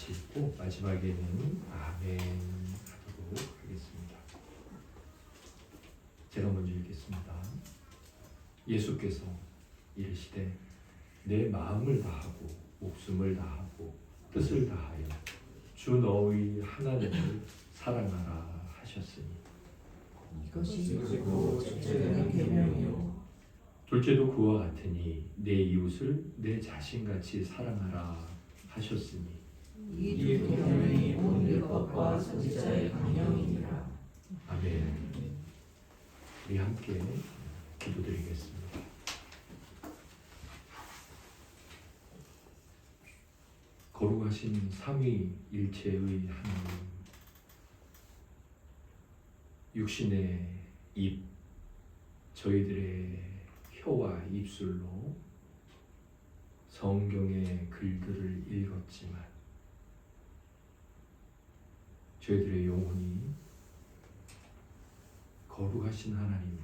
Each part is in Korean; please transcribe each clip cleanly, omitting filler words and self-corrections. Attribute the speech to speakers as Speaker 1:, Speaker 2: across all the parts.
Speaker 1: 같이 읽고 마지막에는 아멘 하도록 하겠습니다. 제가 먼저 읽겠습니다. 예수께서 이르시되 내 마음을 다하고 목숨을 다하고 뜻을 다하여 주 너희 하나님을 사랑하라 하셨으니
Speaker 2: 이것이 곧 첫째는 계명이요
Speaker 1: 둘째도 그와 같으니 내 이웃을 내 자신같이 사랑하라 하셨으니
Speaker 2: 이 두 계명이 온 율법과 선지자의 강령이니라.
Speaker 1: 아멘. 우리 함께 기도드리겠습니다. 거룩하신 삼위일체의 하나님, 육신의 입, 저희들의 혀와 입술로 성경의 글들을 읽었지만 저희들의 영혼이 거룩하신 하나님,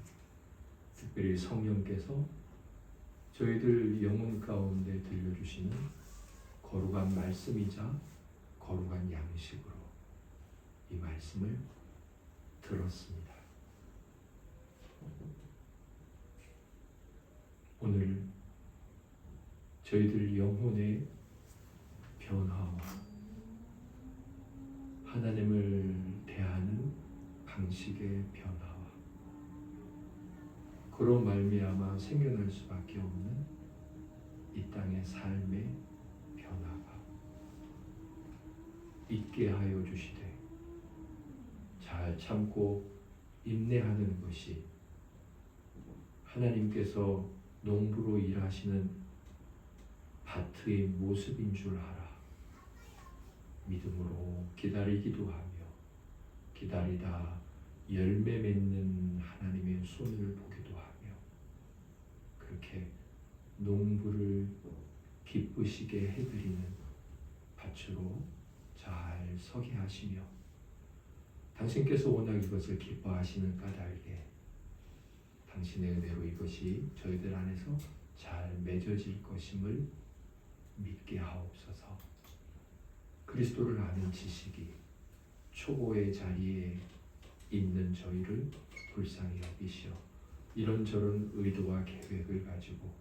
Speaker 1: 특별히 성령께서 저희들 영혼 가운데 들려주시는 거룩한 말씀이자 거룩한 양식으로 이 말씀을 들었습니다. 오늘 저희들 영혼의 변화와 하나님을 대하는 방식의 변화와 그로 말미암아 생겨날 수밖에 없는 이 땅의 삶의 변화가 있게 하여 주시되 잘 참고 인내하는 것이 하나님께서 농부로 일하시는 밭의 모습인 줄 알아 믿음으로 기다리기도 하며 기다리다 열매 맺는 하나님의 손을 보기도 하며 그렇게 농부를 기쁘시게 해드리는 밭으로 잘 서게 하시며 당신께서 워낙 이것을 기뻐하시는 까닭에 당신의 은혜로 이것이 저희들 안에서 잘 맺어질 것임을 믿게 하옵소서. 그리스도를 아는 지식이 초보의 자리에 있는 저희를 불쌍히 여기시어 이런저런 의도와 계획을 가지고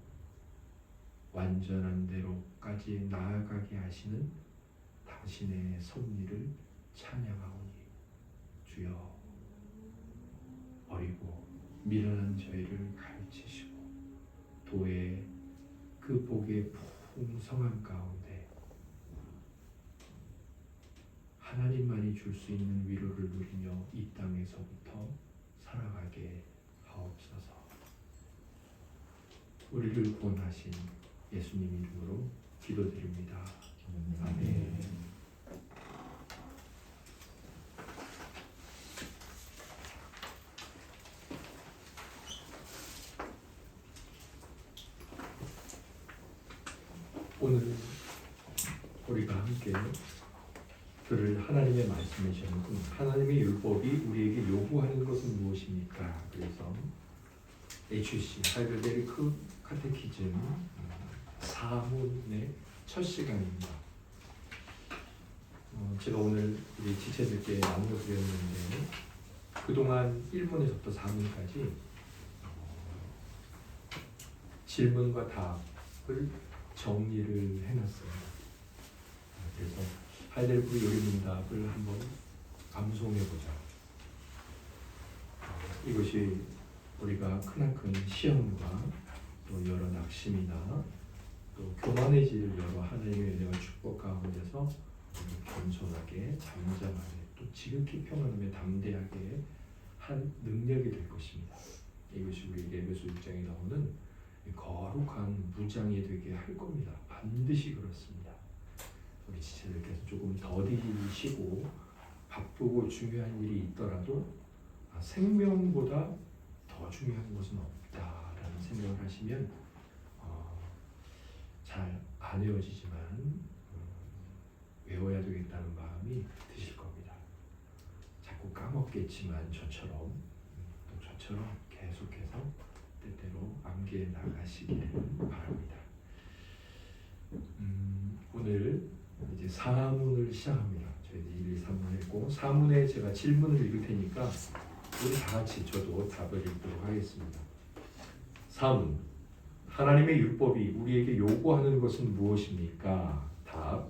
Speaker 1: 완전한 대로까지 나아가게 하시는 당신의 섭리를 찬양하오니 주여 어리고 미련한 저희를 가르치시고 도의 그 복의 풍성한 가운데 하나님만이 줄 수 있는 위로를 누리며 이 땅에서부터 살아가게 하옵소서. 우리를 구원하신 예수님 이름으로 기도드립니다. 아멘. 오늘 우리가 함께 들을 하나님의 말씀의 제목은 하나님의 율법이 우리에게 요구하는 것은 무엇입니까? 그래서 HC 하이델베르크 카테키즘 4문의 첫 시간입니다. 제가 오늘 우리 지체들께 나눠드렸는데 그동안 1문에서부터 4문까지 질문과 답을 정리를 해놨어요. 그래서 하이델베르크 요리문답을 한번 암송해보자. 이것이 우리가 크나큰 시험과 또 여러 낙심이나 또 교만해질 여러 하나님의 은혜와 축복 가운데서 겸손하게 잠잠하게 또 지극히 평안하며 담대하게 한 능력이 될 것입니다. 이것이 우리 에베소 6장에 나오는 거룩한 무장이 되게 할 겁니다. 반드시 그렇습니다. 우리 지체들께서 조금 더디시고 바쁘고 중요한 일이 있더라도 생명보다 더 중요한 것은 없다라는 생각을 하시면 잘 안 외워지지만 외워야 되겠다는 마음이 드실 겁니다. 자꾸 까먹겠지만 저처럼 계속해서 때때로 암기해 나가시기를 바랍니다. 오늘 이제 사문을 시작합니다. 저희들이 1, 2, 3문 했고 사문에 제가 질문을 읽을 테니까 우리 다 같이 저도 답을 읽도록 하겠습니다. 사문. 하나님의 율법이 우리에게 요구하는 것은 무엇입니까? 답.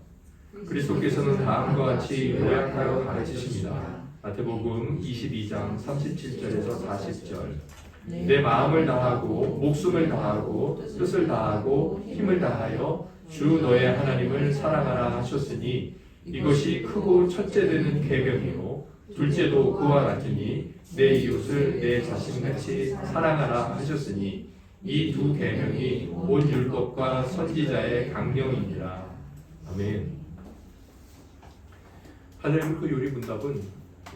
Speaker 1: 그리스도께서는 다음과 같이 요약하여 가르치십니다. 마태복음 22장 37절에서 40절. 내 마음을 다하고 목숨을 다하고 뜻을 다하고 힘을 다하여 주 너의 하나님을 사랑하라 하셨으니 이것이 크고 첫째 되는 계명이요 둘째도 그와 같으니 내 이웃을 내 자신같이 사랑하라 하셨으니 이 두 계명이 온 율법과 선지자의 강령이니라. 아멘. 하늘의 그 요리 문답은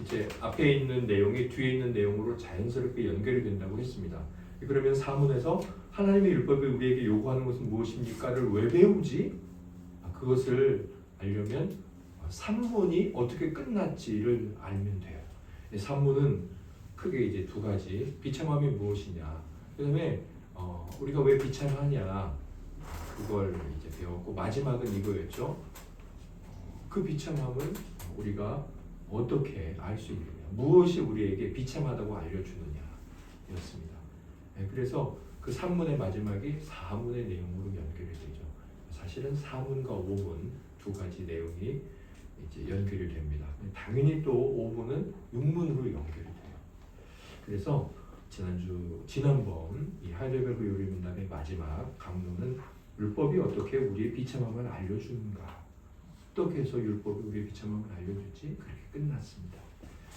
Speaker 1: 이제 앞에 있는 내용이 뒤에 있는 내용으로 자연스럽게 연결이 된다고 했습니다. 그러면 사문에서 하나님의 율법이 우리에게 요구하는 것은 무엇입니까를 왜 배우지? 그것을 알려면 산문이 어떻게 끝났지를 알면 돼요. 산문은 크게 이제 두 가지. 비참함이 무엇이냐. 그다음에 우리가 왜 비참하냐. 그걸 이제 배웠고 마지막은 이거였죠. 그 비참함을 우리가 어떻게 알 수 있느냐. 무엇이 우리에게 비참하다고 알려주느냐. 였습니다. 그래서 그 3문의 마지막이 4문의 내용으로 연결이 되죠. 사실은 4문과 5문 두 가지 내용이 이제 연결이 됩니다. 당연히 또 5문은 6문으로 연결이 돼요. 그래서 지난번 이 하이델베르그 요리 문답의 마지막 강론은 율법이 어떻게 우리의 비참함을 알려주는가, 어떻게 해서 율법이 우리의 비참함을 알려주지, 그렇게 끝났습니다.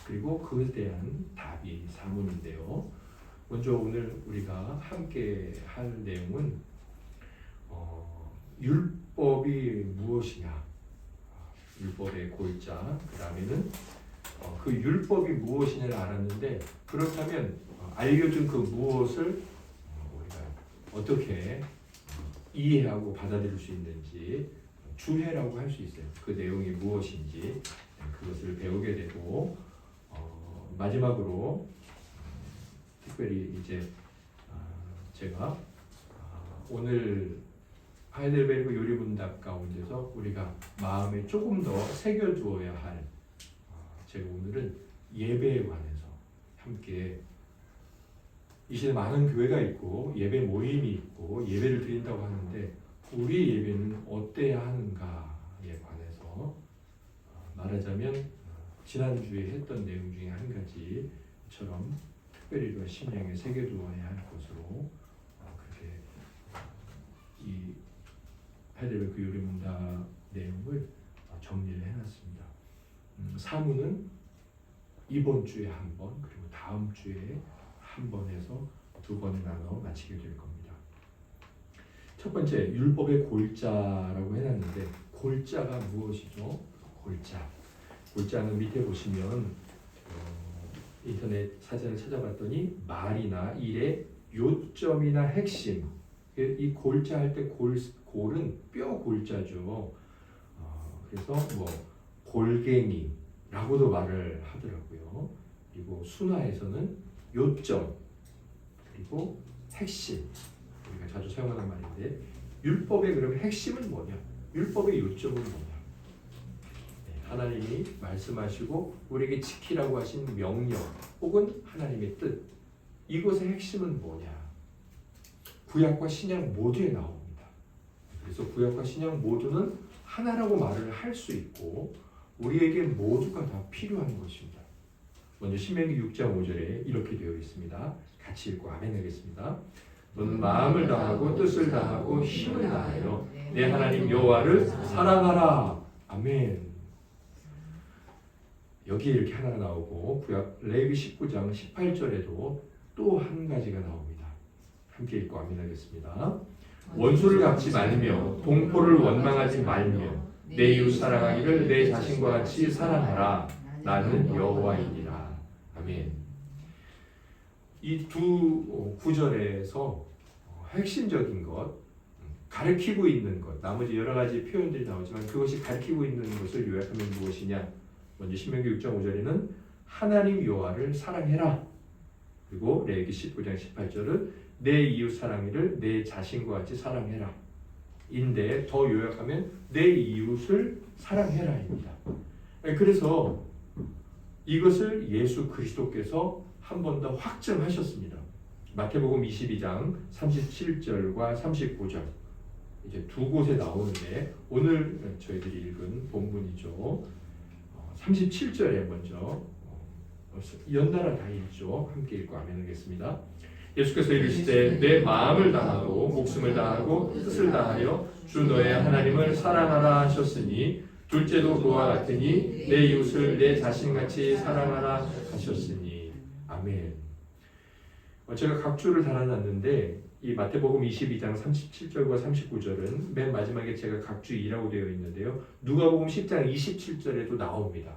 Speaker 1: 그리고 그에 대한 답이 4문인데요. 먼저 오늘 우리가 함께 할 내용은 율법이 무엇이냐, 율법의 골자, 그 다음에는 그 율법이 무엇이냐를 알았는데 그렇다면 알려준 그 무엇을 우리가 어떻게 이해하고 받아들일 수 있는지 주해라고 할 수 있어요. 그 내용이 무엇인지 그것을 배우게 되고 마지막으로 특별히 이제 제가 오늘 하이델베르그 요리문답 가운데서 우리가 마음에 조금 더 새겨두어야 할 제가 오늘은 예배에 관해서 함께 이 시대 많은 교회가 있고 예배 모임이 있고 예배를 드린다고 하는데 우리 예배는 어때야 하는가에 관해서 말하자면 지난주에 했던 내용 중에 한 가지처럼 특별히 우리가 심령에 새겨두어야 할 것으로 그렇게 이 하이델베르그 요리문답 내용을 정리를 해놨습니다. 사문은 이번 주에 한 번, 그리고 다음 주에 한 번 해서 두 번에 나눠 마치게 될 겁니다. 첫 번째, 율법의 골자라고 해놨는데 골자가 무엇이죠? 골자는 밑에 보시면 인터넷 사전을 찾아봤더니 말이나 일의 요점이나 핵심, 이 골자 할 때 골은 뼈 골자죠. 그래서 뭐 골갱이라고도 말을 하더라고요. 그리고 순화에서는 요점, 그리고 핵심, 우리가 자주 사용하는 말인데 율법의 그럼 핵심은 뭐냐? 율법의 요점은 뭐냐? 하나님이 말씀하시고 우리에게 지키라고 하신 명령 혹은 하나님의 뜻, 이것의 핵심은 뭐냐? 구약과 신약 모두에 나옵니다. 그래서 구약과 신약 모두는 하나라고 말을 할 수 있고 우리에게 모두가 다 필요한 것입니다. 먼저 신명기 6장 5절에 이렇게 되어 있습니다. 같이 읽고 아멘 하겠습니다. 너는 마음을 다하고 뜻을 다하고 힘을 다하여 내 하나님 여호와를 사랑하라. 아멘. 여기에 이렇게 하나가 나오고 구약 레위기 19장 18절에도 또 한 가지가 나옵니다. 함께 읽고 아멘 하겠습니다. 원수를 갚지 말며 동포를 원망하지 말며 내 이웃 사랑하기를 내 자신과 같이 사랑하라. 나는 여호와이니라. 아멘. 이 두 구절에서 핵심적인 것, 가르치고 있는 것, 나머지 여러 가지 표현들이 나오지만 그것이 가르치고 있는 것을 요약하면 무엇이냐? 먼저 신명기 6장 5절에는 하나님 여호와를 사랑해라. 그리고 레위기 19장 18절은 내 이웃 사랑이를 내 자신과 같이 사랑해라. 인데 더 요약하면 내 이웃을 사랑해라입니다. 그래서 이것을 예수 그리스도께서 한 번 더 확증하셨습니다. 마태복음 22장 37절과 39절 이제 두 곳에 나오는데 오늘 저희들이 읽은 본문이죠. 37절에 먼저 연달아 다 읽죠. 함께 읽고 아멘 하겠습니다. 예수께서 이르시되 내 마음을 다하고 목숨을 다하고 뜻을 다하여 주 너의 하나님을 사랑하라 하셨으니 둘째도 그와 같으니 내 이웃을 내 자신같이 사랑하라 하셨으니 아멘. 제가 각주를 달아놨는데 이 마태복음 22장 37절과 39절은 맨 마지막에 제가 각주 2라고 되어 있는데요. 누가복음 10장 27절에도 나옵니다.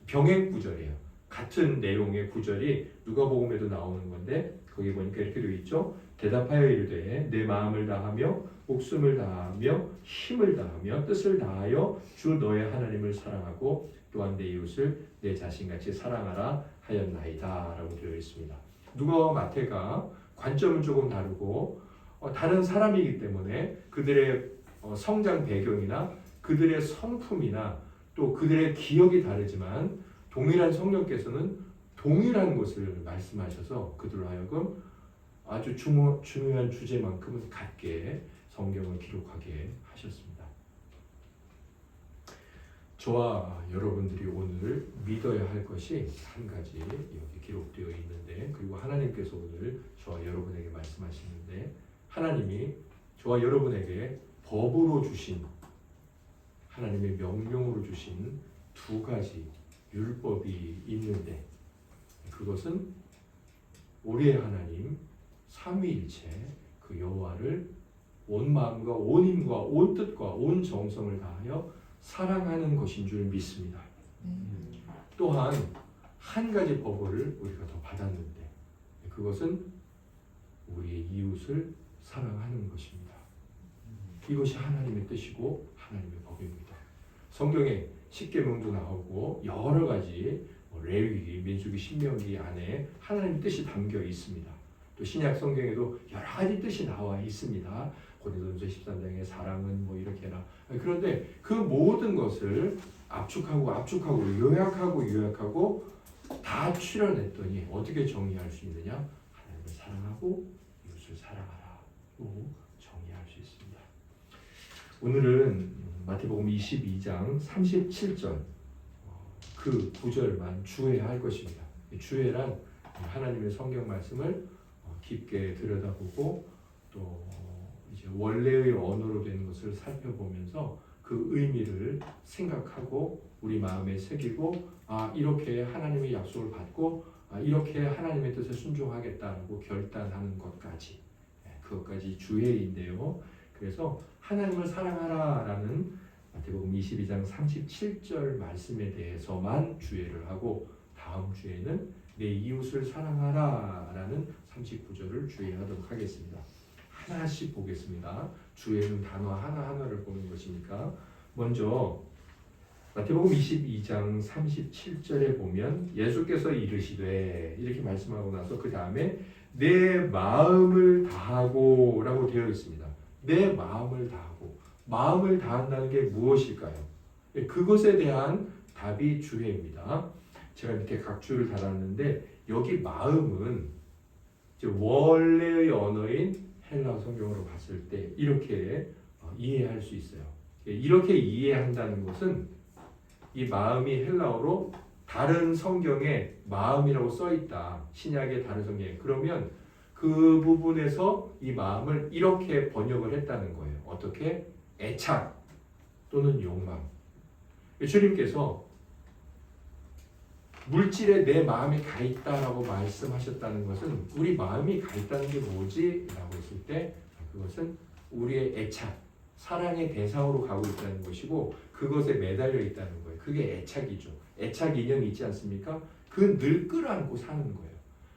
Speaker 1: 병행 구절이에요. 같은 내용의 구절이 누가복음에도 나오는 건데 거기 보니까 이렇게 되어 있죠. 대답하여 이르되 내 마음을 다하며 목숨을 다하며 힘을 다하며 뜻을 다하여 주 너의 하나님을 사랑하고 또한 내 이웃을 내 자신같이 사랑하라 하였나이다 라고 되어 있습니다. 누가와 마태가 관점은 조금 다르고 다른 사람이기 때문에 그들의 성장 배경이나 그들의 성품이나 또 그들의 기억이 다르지만 동일한 성령께서는 동일한 것을 말씀하셔서 그들로 하여금 아주 중요한 주제만큼은 같게 성경을 기록하게 하셨습니다. 저와 여러분들이 오늘 믿어야 할 것이 한 가지 여기 기록되어 있는데 그리고 하나님께서 오늘 저와 여러분에게 말씀하시는데 하나님이 저와 여러분에게 법으로 주신 하나님의 명령으로 주신 두 가지 율법이 있는데 그것은 우리의 하나님 삼위일체 그 여호와를 온 마음과 온 힘과 온 뜻과 온 정성을 다하여 사랑하는 것인 줄 믿습니다. 또한 한 가지 법을 우리가 더 받았는데 그것은 우리의 이웃을 사랑하는 것입니다. 이것이 하나님의 뜻이고 하나님의 법입니다. 성경에 십계명도 나오고 여러 가지 레위기, 민수기, 신명기 안에 하나님의 뜻이 담겨 있습니다. 또 신약 성경에도 여러 가지 뜻이 나와 있습니다. 고린도전서 13장의 사랑은 뭐 이렇게나 그런데 그 모든 것을 압축하고 요약하고 다 추려냈더니 어떻게 정의할 수 있느냐? 하나님을 사랑하고 이웃을 사랑하라고 정의할 수 있습니다. 오늘은 마태복음 22장 37절 그 구절만 주의할 것입니다. 주의란 하나님의 성경 말씀을 깊게 들여다보고 또 이제 원래의 언어로 된 것을 살펴보면서 그 의미를 생각하고 우리 마음에 새기고 이렇게 하나님의 약속을 받고 이렇게 하나님의 뜻에 순종하겠다라고 결단하는 것까지 그것까지 주의인데요. 그래서 하나님을 사랑하라라는 마태복음 22장 37절 말씀에 대해서만 주의를 하고 다음 주에는 내 이웃을 사랑하라라는 39절을 주의하도록 하겠습니다. 하나씩 보겠습니다. 주의는 단어 하나하나를 보는 것이니까 먼저 마태복음 22장 37절에 보면 예수께서 이르시되 이렇게 말씀하고 나서 그 다음에 내 마음을 다하고 라고 되어 있습니다. 내 마음을 다하고 마음을 다한다는 게 무엇일까요? 그것에 대한 답이 주해입니다. 제가 밑에 각주를 달았는데 여기 마음은 원래의 언어인 헬라어 성경으로 봤을 때 이렇게 이해할 수 있어요. 이렇게 이해한다는 것은 이 마음이 헬라어로 다른 성경에 마음이라고 써 있다. 신약의 다른 성경에. 그러면 그 부분에서 이 마음을 이렇게 번역을 했다는 거예요. 어떻게? 애착 또는 욕망. 주님께서 물질에 내 마음이 가 있다라고 말씀하셨다는 것은 우리 마음이 가 있다는 게 뭐지? 라고 했을 때 그것은 우리의 애착, 사랑의 대상으로 가고 있다는 것이고 그것에 매달려 있다는 거예요. 그게 애착이죠. 애착 인형이 있지 않습니까? 그건 늘 끌어안고 사는 거예요.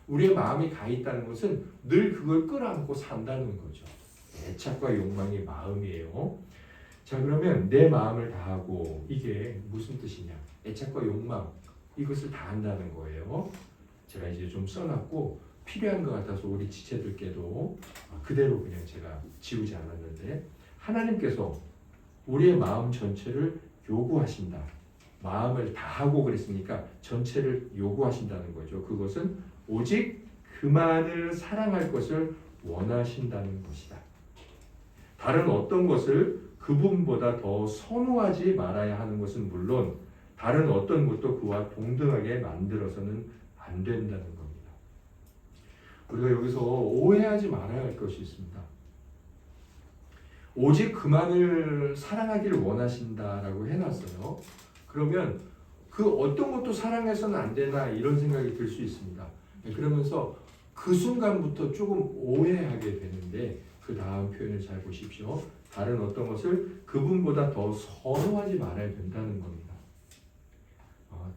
Speaker 1: 우리의 마음이 가 있다는 것은 늘 그걸 끌어안고 산다는 거죠. 애착과 욕망이 마음이에요. 자, 그러면 내 마음을 다하고 이게 무슨 뜻이냐? 애착과 욕망 이것을 다한다는 거예요. 제가 이제 좀 써놨고 필요한 것 같아서 우리 지체들께도 그대로 그냥 제가 지우지 않았는데 하나님께서 우리의 마음 전체를 요구하신다. 마음을 다하고 그랬으니까 전체를 요구하신다는 거죠. 그것은 오직 그만을 사랑할 것을 원하신다는 것이다. 다른 어떤 것을 그분보다 더 선호하지 말아야 하는 것은 물론 다른 어떤 것도 그와 동등하게 만들어서는 안 된다는 겁니다. 우리가 여기서 오해하지 말아야 할 것이 있습니다. 오직 그만을 사랑하기를 원하신다라고 해놨어요. 그러면 그 어떤 것도 사랑해서는 안 되나 이런 생각이 들 수 있습니다. 그러면서 그 순간부터 조금 오해하게 되는데 그 다음 표현을 잘 보십시오. 다른 어떤 것을 그분보다 더 선호하지 말아야 된다는 겁니다.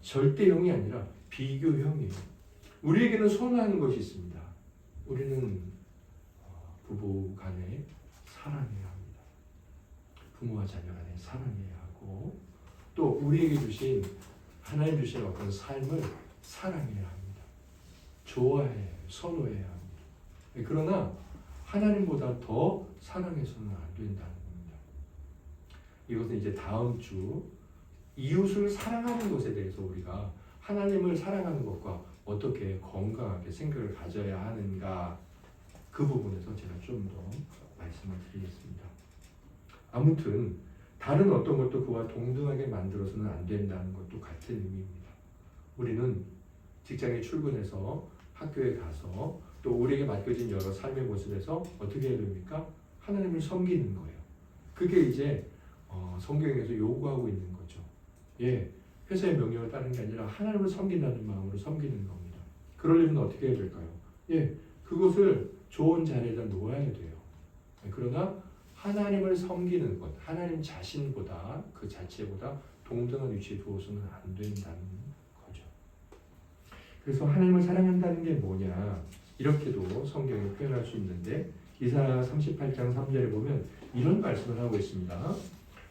Speaker 1: 절대형이 아니라 비교형이에요. 우리에게는 선호하는 것이 있습니다. 우리는 부부 간에 사랑해야 합니다. 부모와 자녀 간에 사랑해야 하고 또 우리에게 주신 하나님 주신 어떤 삶을 사랑해야 합니다. 좋아해야 해요. 선호해야 합니다. 그러나 하나님보다 더 사랑해서는 안 된다는 겁니다. 이것은 이제 다음 주 이웃을 사랑하는 것에 대해서 우리가 하나님을 사랑하는 것과 어떻게 건강하게 생각을 가져야 하는가 그 부분에서 제가 좀 더 말씀을 드리겠습니다. 아무튼 다른 어떤 것도 그와 동등하게 만들어서는 안 된다는 것도 같은 의미입니다. 우리는 직장에 출근해서 학교에 가서 또 우리에게 맡겨진 여러 삶의 모습에서 어떻게 해야 됩니까? 하나님을 섬기는 거예요. 그게 이제 성경에서 요구하고 있는 거죠. 예, 회사의 명령을 따르는 게 아니라 하나님을 섬긴다는 마음으로 섬기는 겁니다. 그러려면 어떻게 해야 될까요? 예, 그것을 좋은 자리에다 놓아야 돼요. 그러나 하나님을 섬기는 것, 하나님 자신보다 그 자체보다 동등한 위치에 두어서는 안 된다는 거죠. 그래서 하나님을 사랑한다는 게 뭐냐 이렇게도 성경에 표현할 수 있는데 이사야 38장 3절에 보면 이런 말씀을 하고 있습니다.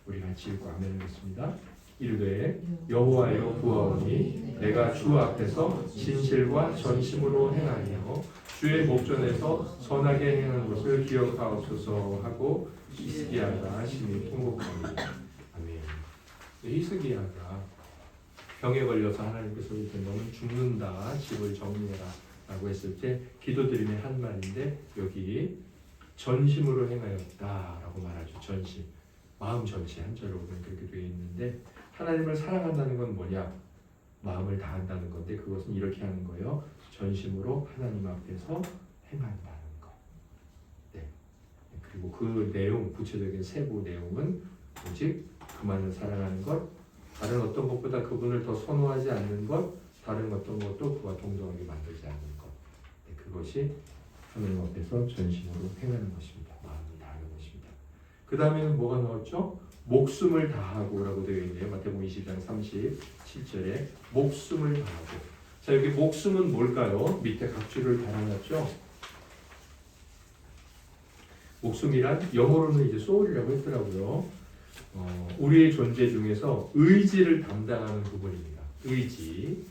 Speaker 1: 우리 같이 읽고 아멘하겠습니다. 이르되 여호와여 구하오니 내가 주 앞에서 진실과 전심으로 행하며 주의 목전에서 선하게 행하는 것을 기억하옵소서 하고 히스기야가 심히 통곡합니다. 아멘. 히스기야가 병에 걸려서 하나님께서 이렇게 너는 죽는다 집을 정리해라 라고 했을 때 기도드림의 한 말인데 여기 전심으로 행하였다 라고 말하죠. 전심 마음 전체 한자로 보면 그렇게 되어 있는데 하나님을 사랑한다는 건 뭐냐? 마음을 다한다는 건데 그것은 이렇게 하는 거예요. 전심으로 하나님 앞에서 행한다는 것. 네. 그리고 그 내용, 구체적인 세부 내용은 오직 그만을 사랑하는 것, 다른 어떤 것보다 그분을 더 선호하지 않는 것, 다른 어떤 것도 그와 동등하게 만들지 않는 것. 네, 그것이 하나님 앞에서 전심으로 행하는 것입니다. 마음을 다하는 것입니다. 그 다음에는 뭐가 나왔죠? 목숨을 다하고라고 되어 있네요. 마태복음 20장 37절에 목숨을 다하고. 자, 여기 목숨은 뭘까요? 밑에 각주를 달아놨죠. 목숨이란 영어로는 이제 soul이라고 했더라고요. 우리의 존재 중에서 의지를 담당하는 부분입니다. 의지.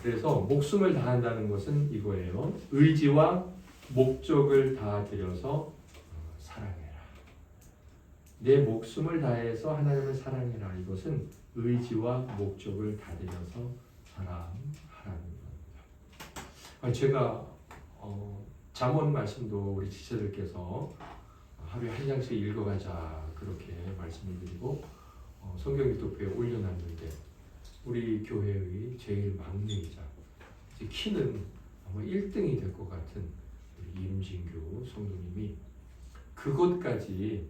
Speaker 1: 그래서 목숨을 다한다는 것은 이거예요. 의지와 목적을 다 들여서 사랑해라. 내 목숨을 다해서 하나님을 사랑해라. 이것은 의지와 목적을 다 들여서 사랑하라는 겁니다. 제가 잠언 말씀도 우리 지체들께서 하루에 한 장씩 읽어가자 그렇게 말씀을 드리고 성경 유튜브에 올려놨는데 우리 교회의 제일 막내이자 키는 아마 1등이 될 것 같은 우리 이름진규 성도님이 그것까지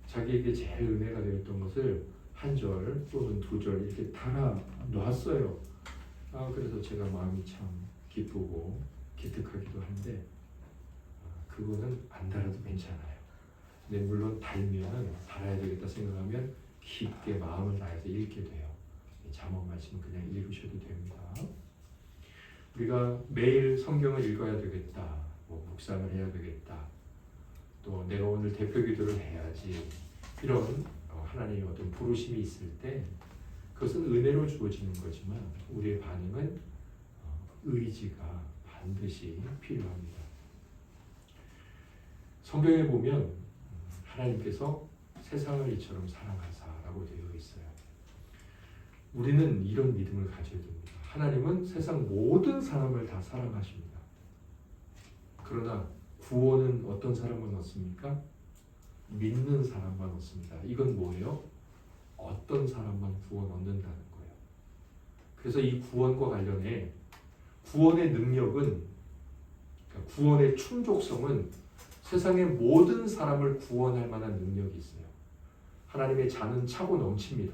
Speaker 1: 자기에게 제일 은혜가 되었던 것을 한 절 또는 두 절 이렇게 달아 놨어요. 그래서 제가 마음이 참 기쁘고 기특하기도 한데 그거는 안 달아도 괜찮아요. 근데 물론 달아야 되겠다 생각하면 깊게 마음을 다해서 읽게 돼요. 잠언 말씀은 그냥 읽으셔도 됩니다. 우리가 매일 성경을 읽어야 되겠다, 묵상을 해야 되겠다, 또 내가 오늘 대표 기도를 해야지 이런 하나님의 어떤 부르심이 있을 때 그것은 은혜로 주어지는 거지만 우리의 반응은 의지가 반드시 필요합니다. 성경에 보면 하나님께서 세상을 이처럼 사랑하사라고 되어 있어요. 우리는 이런 믿음을 가져야 됩니다. 하나님은 세상 모든 사람을 다 사랑하십니다. 그러나 구원은 어떤 사람만 얻습니까? 믿는 사람만 얻습니다. 이건 뭐예요? 어떤 사람만 구원 얻는다는 거예요. 그래서 이 구원과 관련해 구원의 능력은, 그러니까 구원의 충족성은 세상의 모든 사람을 구원할 만한 능력이 있어요. 하나님의 잔은 차고 넘칩니다.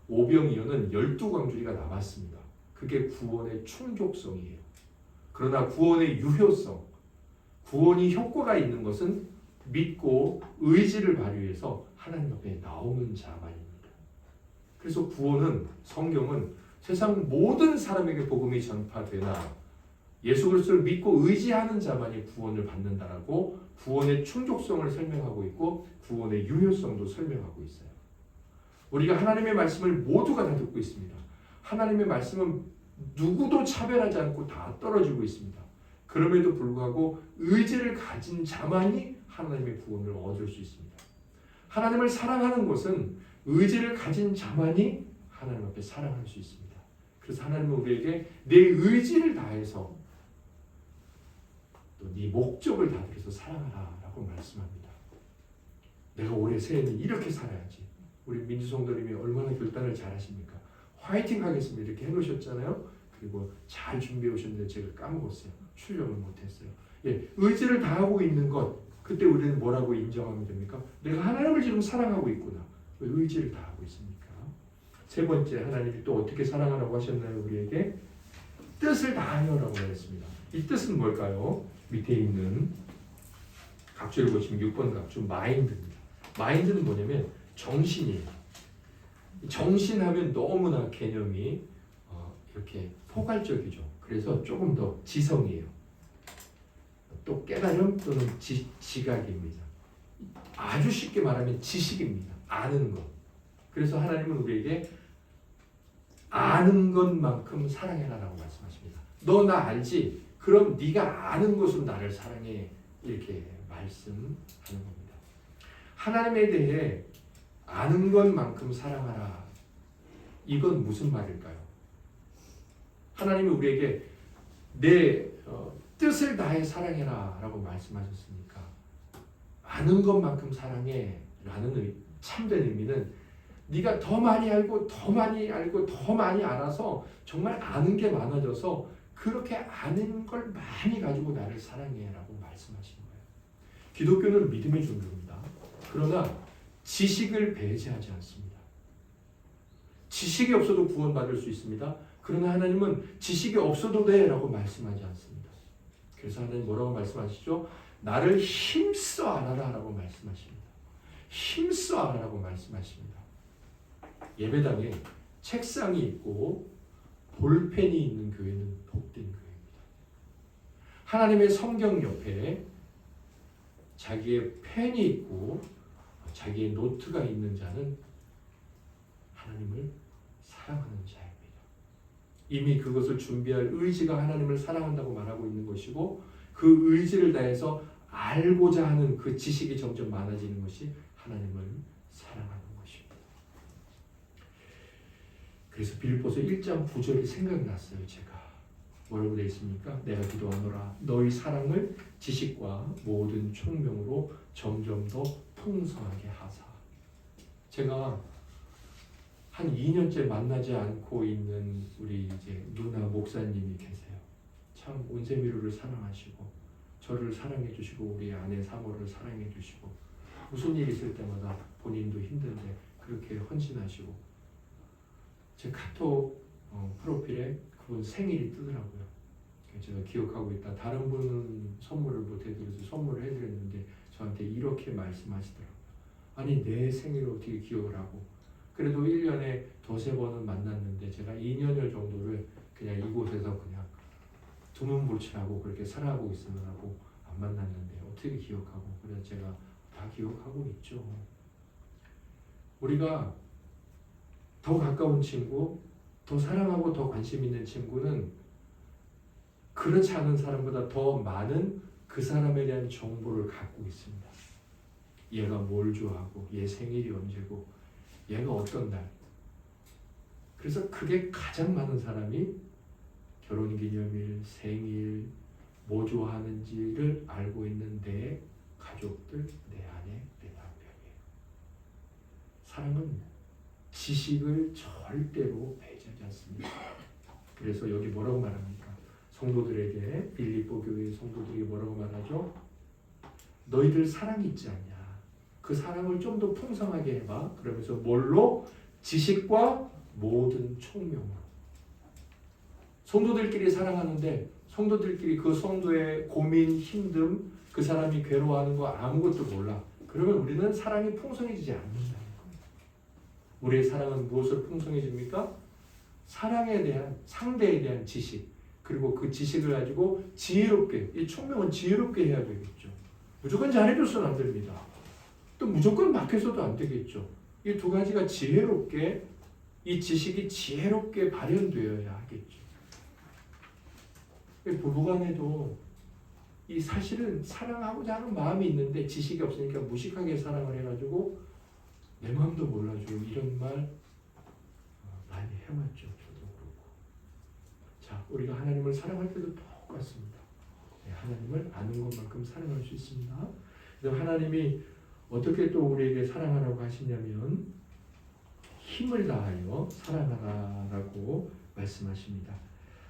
Speaker 1: 오병이어는 12광주리가 남았습니다. 그게 구원의 충족성이에요. 그러나 구원의 유효성, 구원이 효과가 있는 것은 믿고 의지를 발휘해서 하나님 앞에 나오는 자만입니다. 그래서 구원은, 성경은 세상 모든 사람에게 복음이 전파되나 예수 그리스도를 믿고 의지하는 자만이 구원을 받는다라고 구원의 충족성을 설명하고 있고 구원의 유효성도 설명하고 있어요. 우리가 하나님의 말씀을 모두가 다 듣고 있습니다. 하나님의 말씀은 누구도 차별하지 않고 다 떨어지고 있습니다. 그럼에도 불구하고 의지를 가진 자만이 하나님의 구원을 얻을 수 있습니다. 하나님을 사랑하는 것은 의지를 가진 자만이 하나님 앞에 사랑할 수 있습니다. 그래서 하나님은 우리에게 내 의지를 다해서 또 네 목적을 다해서 사랑하라 라고 말씀합니다. 내가 올해 새해는 이렇게 살아야지. 우리 민주성도님이 얼마나 결단을 잘하십니까? 화이팅 하겠습니다 이렇게 해놓으셨잖아요. 그리고 잘 준비해 오셨는데 제가 까먹었어요. 출력을 못했어요. 예, 의지를 다하고 있는 것, 그때 우리는 뭐라고 인정하면 됩니까? 내가 하나님을 지금 사랑하고 있구나. 왜 의지를 다하고 있습니까? 세 번째, 하나님이 또 어떻게 사랑하라고 하셨나요? 우리에게 뜻을 다하여라고 말했습니다. 이 뜻은 뭘까요? 밑에 있는 각주를 보시면 6번 각주 마인드입니다. 마인드는 뭐냐면 정신이에요. 정신하면 너무나 개념이 이렇게 포괄적이죠. 그래서 조금 더 지성이에요. 또 깨달음 또는 지각입니다. 아주 쉽게 말하면 지식입니다. 아는 것. 그래서 하나님은 우리에게 아는 것만큼 사랑해라라고 말씀하십니다. 너 나 알지? 그럼 네가 아는 것으로 나를 사랑해. 이렇게 말씀하는 겁니다. 하나님에 대해 아는 것만큼 사랑하라. 이건 무슨 말일까요? 하나님이 우리에게 내 뜻을 다해 사랑해라 라고 말씀하셨으니까 아는 것만큼 사랑해 라는 참된 의미는 네가 더 많이 알고 더 많이 알고 더 많이 알아서 정말 아는 게 많아져서 그렇게 아는 걸 많이 가지고 나를 사랑해 라고 말씀하신 거예요. 기독교는 믿음의 종교입니다. 그러나 지식을 배제하지 않습니다. 지식이 없어도 구원받을 수 있습니다. 그러나 하나님은 지식이 없어도 돼 라고 말씀하지 않습니다. 그래서 하나님 뭐라고 말씀하시죠? 나를 힘써 알아라 라고 말씀하십니다. 힘써 알아라고 말씀하십니다. 예배당에 책상이 있고 볼펜이 있는 교회는 복된 교회입니다. 하나님의 성경 옆에 자기의 펜이 있고 자기의 노트가 있는 자는 하나님을 사랑하는 자입니다. 이미 그것을 준비할 의지가 하나님을 사랑한다고 말하고 있는 것이고 그 의지를 다해서 알고자 하는 그 지식이 점점 많아지는 것이 하나님을 사랑하는 것입니다. 그래서 빌립보서 1장 9절이 생각났어요. 제가 뭐라고 되어 있습니까? 내가 기도하노라 너희 사랑을 지식과 모든 총명으로 점점 더 풍성하게 하사. 제가 한 2년째 만나지 않고 있는 우리 이제 누나 목사님이 계세요. 참 온세미루를 사랑하시고 저를 사랑해 주시고 우리 아내 사모를 사랑해 주시고 무슨 일 있을 때마다 본인도 힘든데 그렇게 헌신하시고 제 카톡 프로필에 그분 생일이 뜨더라고요. 제가 기억하고 있다. 다른 분은 선물을 못 해드려서 선물을 해드렸는데 저한테 이렇게 말씀하시더라고요. 아니 내 생일을 어떻게 기억을 하고 그래도 1년에 두세 번은 만났는데 제가 2년여 정도를 그냥 이곳에서 그냥 두문불출하고 그렇게 살아가고 있으느라고 안 만났는데 어떻게 기억하고 그래서 제가 다 기억하고 있죠. 우리가 더 가까운 친구, 더 사랑하고 더 관심 있는 친구는 그렇지 않은 사람보다 더 많은 그 사람에 대한 정보를 갖고 있습니다. 얘가 뭘 좋아하고, 얘 생일이 언제고, 얘가 어떤 날. 그래서 그게 가장 많은 사람이 결혼기념일, 생일, 뭐 좋아하는지를 알고 있는 내 가족들, 내 아내, 내 남편이에요. 사랑은 지식을 절대로 배제하지 않습니다. 그래서 여기 뭐라고 말합니까? 성도들에게, 빌립보 교회 성도들이 뭐라고 말하죠? 너희들 사랑이 있지 않냐? 그 사랑을 좀 더 풍성하게 해봐. 그러면서 뭘로? 지식과 모든 총명으로. 성도들끼리 사랑하는데 성도들끼리 그 성도의 고민, 힘듦, 그 사람이 괴로워하는 거 아무것도 몰라. 그러면 우리는 사랑이 풍성해지지 않는다는 거예요. 우리의 사랑은 무엇으로 풍성해집니까? 사랑에 대한, 상대에 대한 지식, 그리고 그 지식을 가지고 지혜롭게, 이 총명은 지혜롭게 해야 되겠죠. 무조건 잘해줘서는 안 됩니다. 또 무조건 막혀서도 안 되겠죠. 이 두 가지가 지혜롭게, 이 지식이 지혜롭게 발현되어야 하겠죠. 부부간에도 이 사실은 사랑하고자 하는 마음이 있는데 지식이 없으니까 무식하게 사랑을 해가지고 내 마음도 몰라줘, 이런 말 많이 해왔죠. 저도 그렇고. 자, 우리가 하나님을 사랑할 때도 똑같습니다. 하나님을 아는 것만큼 사랑할 수 있습니다. 그래서 하나님이 어떻게 또 우리에게 사랑하라고 하시냐면 힘을 다하여 사랑하라고 말씀하십니다.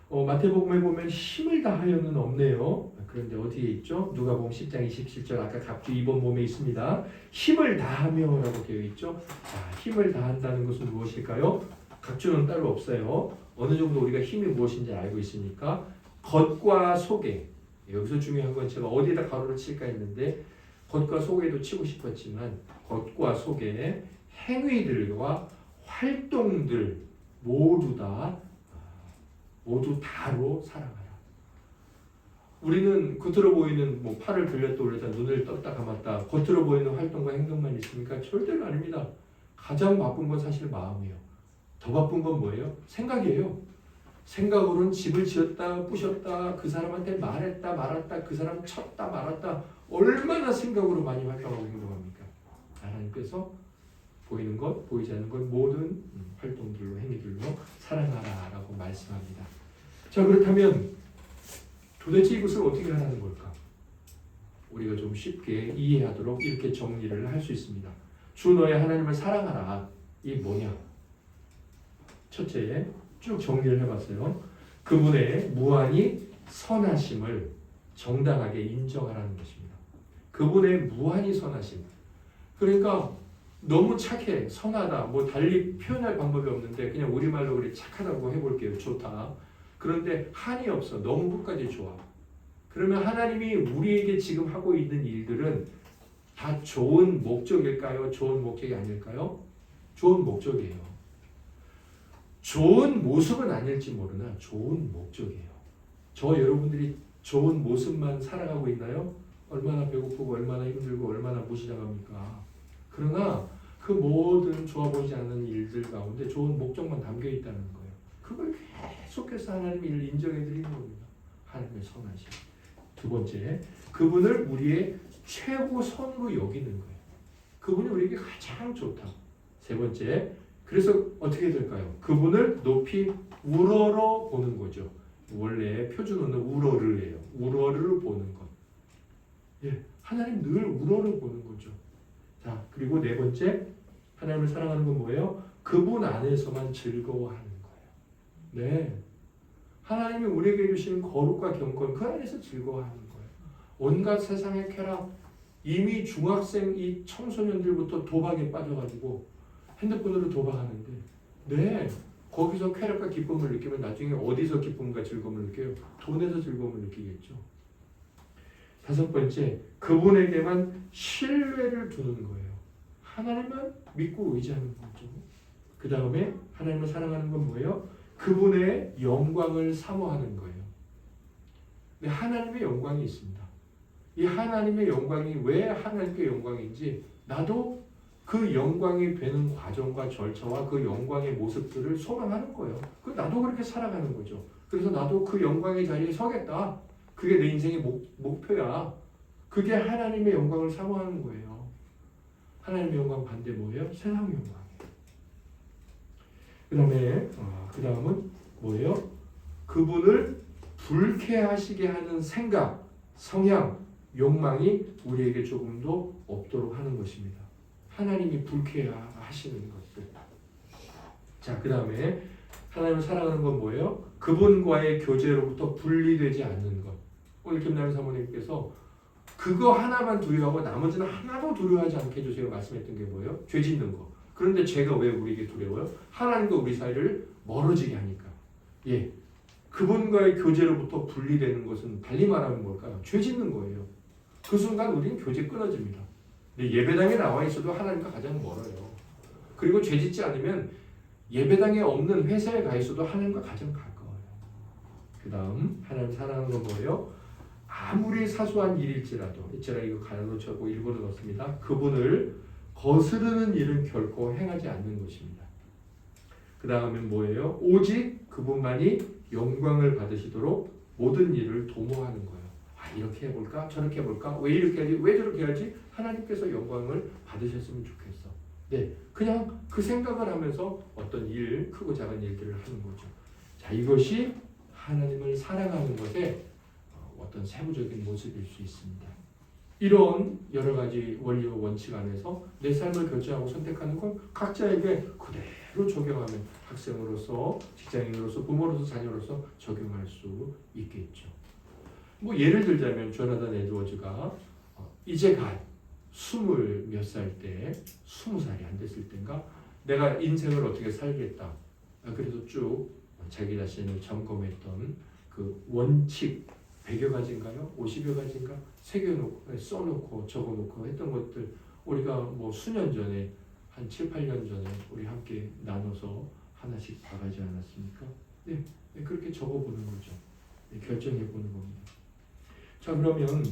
Speaker 1: 마태복음에 보면 힘을 다하여는 없네요. 그런데 어디에 있죠? 누가복음 10장 27절, 아까 각주 2번 몸에 있습니다. 힘을 다하며라고 되어 있죠. 자, 힘을 다한다는 것은 무엇일까요? 각주는 따로 없어요. 어느 정도 우리가 힘이 무엇인지 알고 있으니까 겉과 속에, 여기서 중요한 건 제가 어디에다 가로를 칠까 했는데 겉과 속에도 치고 싶었지만 겉과 속에 행위들과 활동들 모두 다로 사랑하라. 우리는 겉으로 보이는 뭐 팔을 들렸다 올렸다, 눈을 떴다 감았다, 겉으로 보이는 활동과 행동만 있습니까? 절대로 아닙니다. 가장 바쁜 건 사실 마음이에요. 더 바쁜 건 뭐예요? 생각이에요. 생각으로는 집을 지었다 부셨다, 그 사람한테 말했다 말았다, 그 사람 쳤다 말았다, 얼마나 생각으로 많이 활동하고 행동합니까? 하나님께서 보이는 것, 보이지 않는 것 모든 활동들로, 행위들로 사랑하라라고 말씀합니다. 자, 그렇다면 도대체 이것을 어떻게 하라는 걸까? 우리가 좀 쉽게 이해하도록 이렇게 정리를 할 수 있습니다. 주 너의 하나님을 사랑하라. 이 뭐냐? 첫째, 쭉 정리를 해봤어요. 그분의 무한히 선하심을 정당하게 인정하라는 것입니다. 그분의 무한히 선하심. 그러니까 너무 착해, 선하다, 뭐 달리 표현할 방법이 없는데 그냥 우리말로 그래 착하다고 해볼게요. 좋다. 그런데 한이 없어. 너무 끝까지 좋아. 그러면 하나님이 우리에게 지금 하고 있는 일들은 다 좋은 목적일까요? 좋은 목적이 아닐까요? 좋은 목적이에요. 좋은 모습은 아닐지 모르나 좋은 목적이에요. 저 여러분들이 좋은 모습만 살아가고 있나요? 얼마나 배고프고 얼마나 힘들고 얼마나 무시당합니까? 그러나 그 모든 좋아 보이지 않는 일들 가운데 좋은 목적만 담겨 있다는 거예요. 그걸 계속해서 하나님이 이를 인정해 드리는 겁니다. 하나님의 선하심. 두 번째, 그분을 우리의 최고선으로 여기는 거예요. 그분이 우리에게 가장 좋다. 세 번째, 그래서 어떻게 될까요? 그분을 높이 우러러 보는 거죠. 원래 표준어는 우러를 해요. 우러를 보는 것. 예, 하나님 늘 우러러 보는 거죠. 자, 그리고 네 번째, 하나님을 사랑하는 건 뭐예요? 그분 안에서만 즐거워하는 거예요. 네, 하나님이 우리에게 주신 거룩과 경건, 그 안에서 즐거워하는 거예요. 온갖 세상의 쾌락, 이미 중학생 이 청소년들부터 도박에 빠져가지고 핸드폰으로 도박하는데, 네, 거기서 쾌락과 기쁨을 느끼면 나중에 어디서 기쁨과 즐거움을 느껴요? 돈에서 즐거움을 느끼겠죠. 다섯 번째, 그분에게만 신뢰를 두는 거예요. 하나님만 믿고 의지하는 거죠. 그 다음에 하나님을 사랑하는 건 뭐예요? 그분의 영광을 사모하는 거예요. 근데 하나님의 영광이 있습니다. 이 하나님의 영광이 왜 하나님의 영광인지 나도 그 영광이 되는 과정과 절차와 그 영광의 모습들을 소망하는 거예요. 나도 그렇게 살아가는 거죠. 그래서 나도 그 영광의 자리에 서겠다. 그게 내 인생의 목표야. 그게 하나님의 영광을 사모하는 거예요. 하나님의 영광 반대 뭐예요? 세상 영광이에요. 그 다음은 뭐예요? 그분을 불쾌하시게 하는 생각, 성향, 욕망이 우리에게 조금도 없도록 하는 것입니다. 하나님이 불쾌하시는 것들. 자, 그 다음에 하나님을 사랑하는 건 뭐예요? 그분과의 교제로부터 분리되지 않는 것. 오늘 김남희 사모님께서 그거 하나만 두려워하고 나머지는 하나도 두려워하지 않게 해주세요 말씀했던 게 뭐예요? 죄 짓는 거. 그런데 죄가 왜 우리에게 두려워요? 하나님과 우리 사이를 멀어지게 하니까. 예, 그분과의 교제로부터 분리되는 것은 달리 말하면 뭘까요? 죄 짓는 거예요. 그 순간 우리는 교제 끊어집니다. 근데 예배당에 나와 있어도 하나님과 가장 멀어요. 그리고 죄 짓지 않으면 예배당에 없는 회사에 가 있어도 하나님과 가장 가까워요. 그 다음 하나님 사랑하는 건 뭐예요? 아무리 사소한 일일지라도 제가 이거 가로치고 일부러 넣었습니다. 그분을 거스르는 일은 결코 행하지 않는 것입니다. 그 다음엔 뭐예요? 오직 그분만이 영광을 받으시도록 모든 일을 도모하는 거예요. 이렇게 해볼까? 저렇게 해볼까? 왜 이렇게 하지? 왜 저렇게 하지? 하나님께서 영광을 받으셨으면 좋겠어. 네, 그냥 그 생각을 하면서 어떤 일, 크고 작은 일들을 하는 거죠. 자, 이것이 하나님을 사랑하는 것의 어떤 세부적인 모습일 수 있습니다. 이런 여러 가지 원리와 원칙 안에서 내 삶을 결정하고 선택하는 건 각자에게 그대로 적용하면 학생으로서, 직장인으로서, 부모로서, 자녀로서 적용할 수 있겠죠. 뭐 예를 들자면 조나단 에드워즈가 이제 갓 20몇 살 때, 20살이 안 됐을 때인가 내가 인생을 어떻게 살겠다. 그래서 쭉 자기 자신을 점검했던 그 원칙 100여 가지인가요? 50여 가지인가? 새겨놓고 써놓고 적어놓고 했던 것들 우리가 뭐 수년 전에 한 7, 8년 전에 우리 함께 나눠서 하나씩 봐가지 않았습니까? 네, 그렇게 적어보는 거죠. 네, 결정해보는 겁니다. 자, 그러면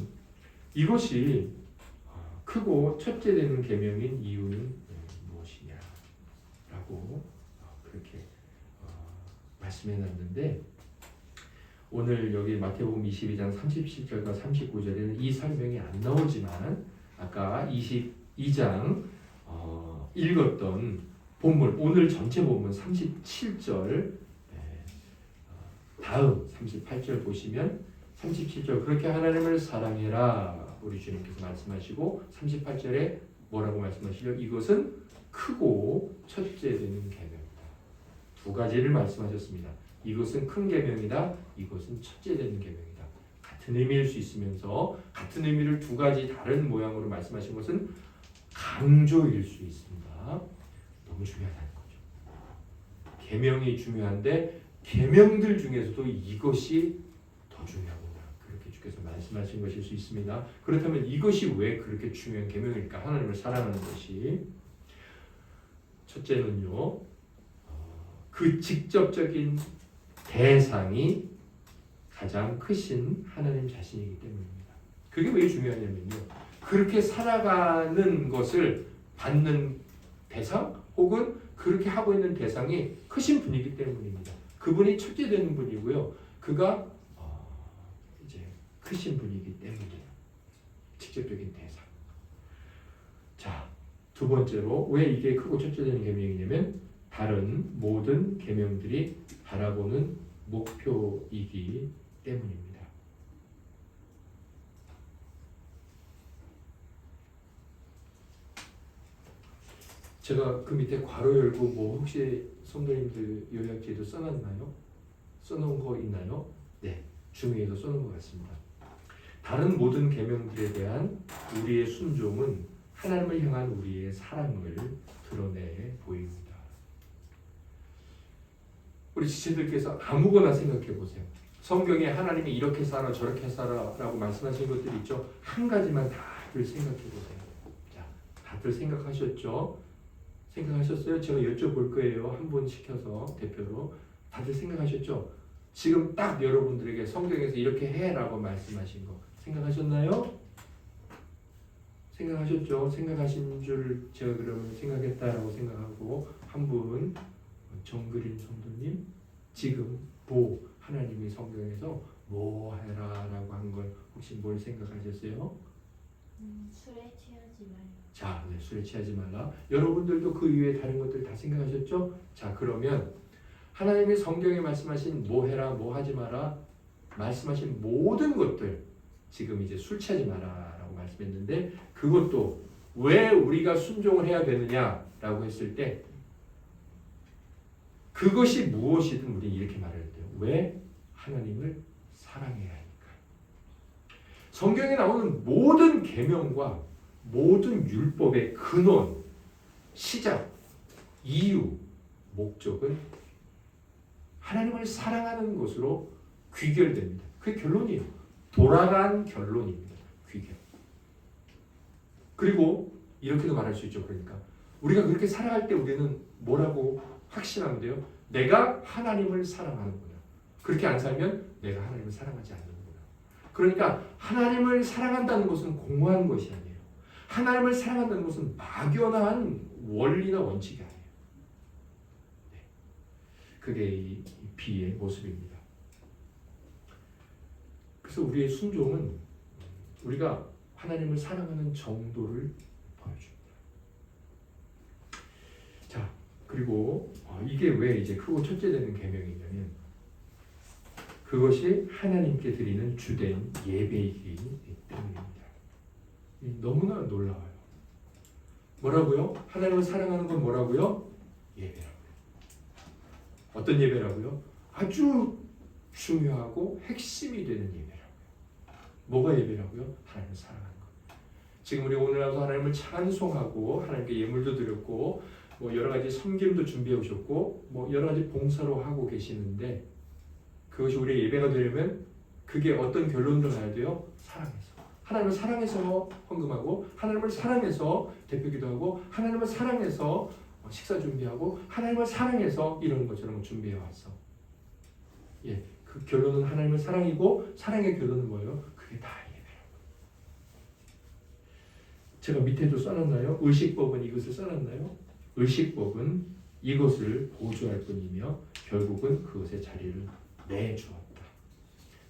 Speaker 1: 이것이 크고 첫째 되는 계명인 이유는 무엇이냐라고 그렇게 말씀해놨는데 오늘 여기 마태복음 22장 37절과 39절에는 이 설명이 안 나오지만 아까 22장 읽었던 본문 오늘 전체 본문 37절 다음 38절 보시면 37절 그렇게 하나님을 사랑해라 우리 주님께서 말씀하시고 38절에 뭐라고 말씀하시죠? 이것은 크고 첫째 되는 계명이다. 두 가지를 말씀하셨습니다. 이것은 큰 계명이다. 이것은 첫째 되는 계명이다. 같은 의미일 수 있으면서 같은 의미를 두 가지 다른 모양으로 말씀하신 것은 강조일 수 있습니다. 너무 중요하다는 거죠. 계명이 중요한데 계명들 중에서도 이것이 더 중요하구나. 그렇게 주께서 말씀하신 것일 수 있습니다. 그렇다면 이것이 왜 그렇게 중요한 계명일까? 하나님을 사랑하는 것이 첫째는요. 그 직접적인 대상이 가장 크신 하나님 자신이기 때문입니다. 그게 왜 중요하냐면요. 그렇게 살아가는 것을 받는 대상 혹은 그렇게 하고 있는 대상이 크신 분이기 때문입니다. 그분이 첫째 되는 분이고요. 그가 이제 크신 분이기 때문이에요. 직접적인 대상. 자, 두 번째로 왜 이게 크고 첫째 되는 계명이냐면 다른 모든 계명들이 바라보는 목표이기 때문입니다. 제가 그 밑에 괄호 열고 뭐 혹시 성도님들 요약지에도 써놨나요? 써놓은 거 있나요? 네, 중위에도 써놓은 것 같습니다. 다른 모든 계명들에 대한 우리의 순종은 하나님을 향한 우리의 사랑을 드러내 보입니다. 우리 지체들께서 아무거나 생각해 보세요. 성경에 하나님이 이렇게 살아 저렇게 살아라고 말씀하신 것들이 있죠. 한 가지만 다들 생각해 보세요. 자, 다들 생각하셨죠? 생각하셨어요? 제가 여쭤볼 거예요. 한 분 시켜서 대표로. 다들 생각하셨죠? 지금 딱 여러분들에게 성경에서 이렇게 해라고 말씀하신 거 생각하셨나요? 생각하셨죠? 생각하신 줄 제가 그러면 생각했다라고 생각하고 한 분 정그린 성도님 지금 하나님이 성경에서 뭐 해라라고 한 걸 혹시 뭘 생각하셨어요?
Speaker 2: 술에 취하지 말라.
Speaker 1: 자, 네, 술에 취하지 말라. 여러분들도 그 이외에 다른 것들 다 생각하셨죠? 자, 그러면 하나님이 성경에 말씀하신 뭐 해라, 뭐 하지 마라, 말씀하신 모든 것들, 지금 이제 술 취하지 마라라고 말씀했는데 그것도 왜 우리가 순종을 해야 되느냐라고 했을 때 그것이 무엇이든 우리는 이렇게 말해야 돼요. 왜? 하나님을 사랑해야 하니까. 성경에 나오는 모든 계명과 모든 율법의 근원, 시작, 이유, 목적은 하나님을 사랑하는 것으로 귀결됩니다. 그게 결론이에요. 돌아간 결론입니다. 귀결. 그리고 이렇게도 말할 수 있죠. 그러니까 우리가 그렇게 살아갈 때 우리는 뭐라고 확신하면 돼요? 내가 하나님을 사랑하는구나. 그렇게 안 살면 내가 하나님을 사랑하지 않는구나. 그러니까 하나님을 사랑한다는 것은 공허한 것이 아니에요. 하나님을 사랑한다는 것은 막연한 원리나 원칙이 아니에요. 네. 그게 이 비의 모습입니다. 그래서 우리의 순종은 우리가 하나님을 사랑하는 정도를 보여줍니다. 자, 그리고 이게 왜 이제 크고 첫째 되는 계명이냐면 그것이 하나님께 드리는 주된 예배이기 때문입니다. 너무나 놀라워요. 뭐라고요? 하나님을 사랑하는 건 뭐라고요? 예배라고요. 어떤 예배라고요? 아주 중요하고 핵심이 되는 예배라고요. 뭐가 예배라고요? 하나님을 사랑하는 것. 지금 우리 오늘 와서 하나님을 찬송하고 하나님께 예물도 드렸고 뭐 여러 가지 섬김도 준비해 오셨고 뭐 여러 가지 봉사로 하고 계시는데 그것이 우리의 예배가 되려면 그게 어떤 결론으로 가야 돼요? 사랑해서. 하나님을 사랑해서 헌금하고 하나님을 사랑해서 대표기도하고 하나님을 사랑해서 식사 준비하고 하나님을 사랑해서 이런 것처럼 준비해 왔어. 예, 그 결론은 하나님을 사랑이고 사랑의 결론은 뭐예요? 그게 다 예배라고. 제가 밑에도 써놨나요? 의식법은 이것을 써놨나요? 의식법은 이것을 보조할 뿐이며 결국은 그것의 자리를 내주었다.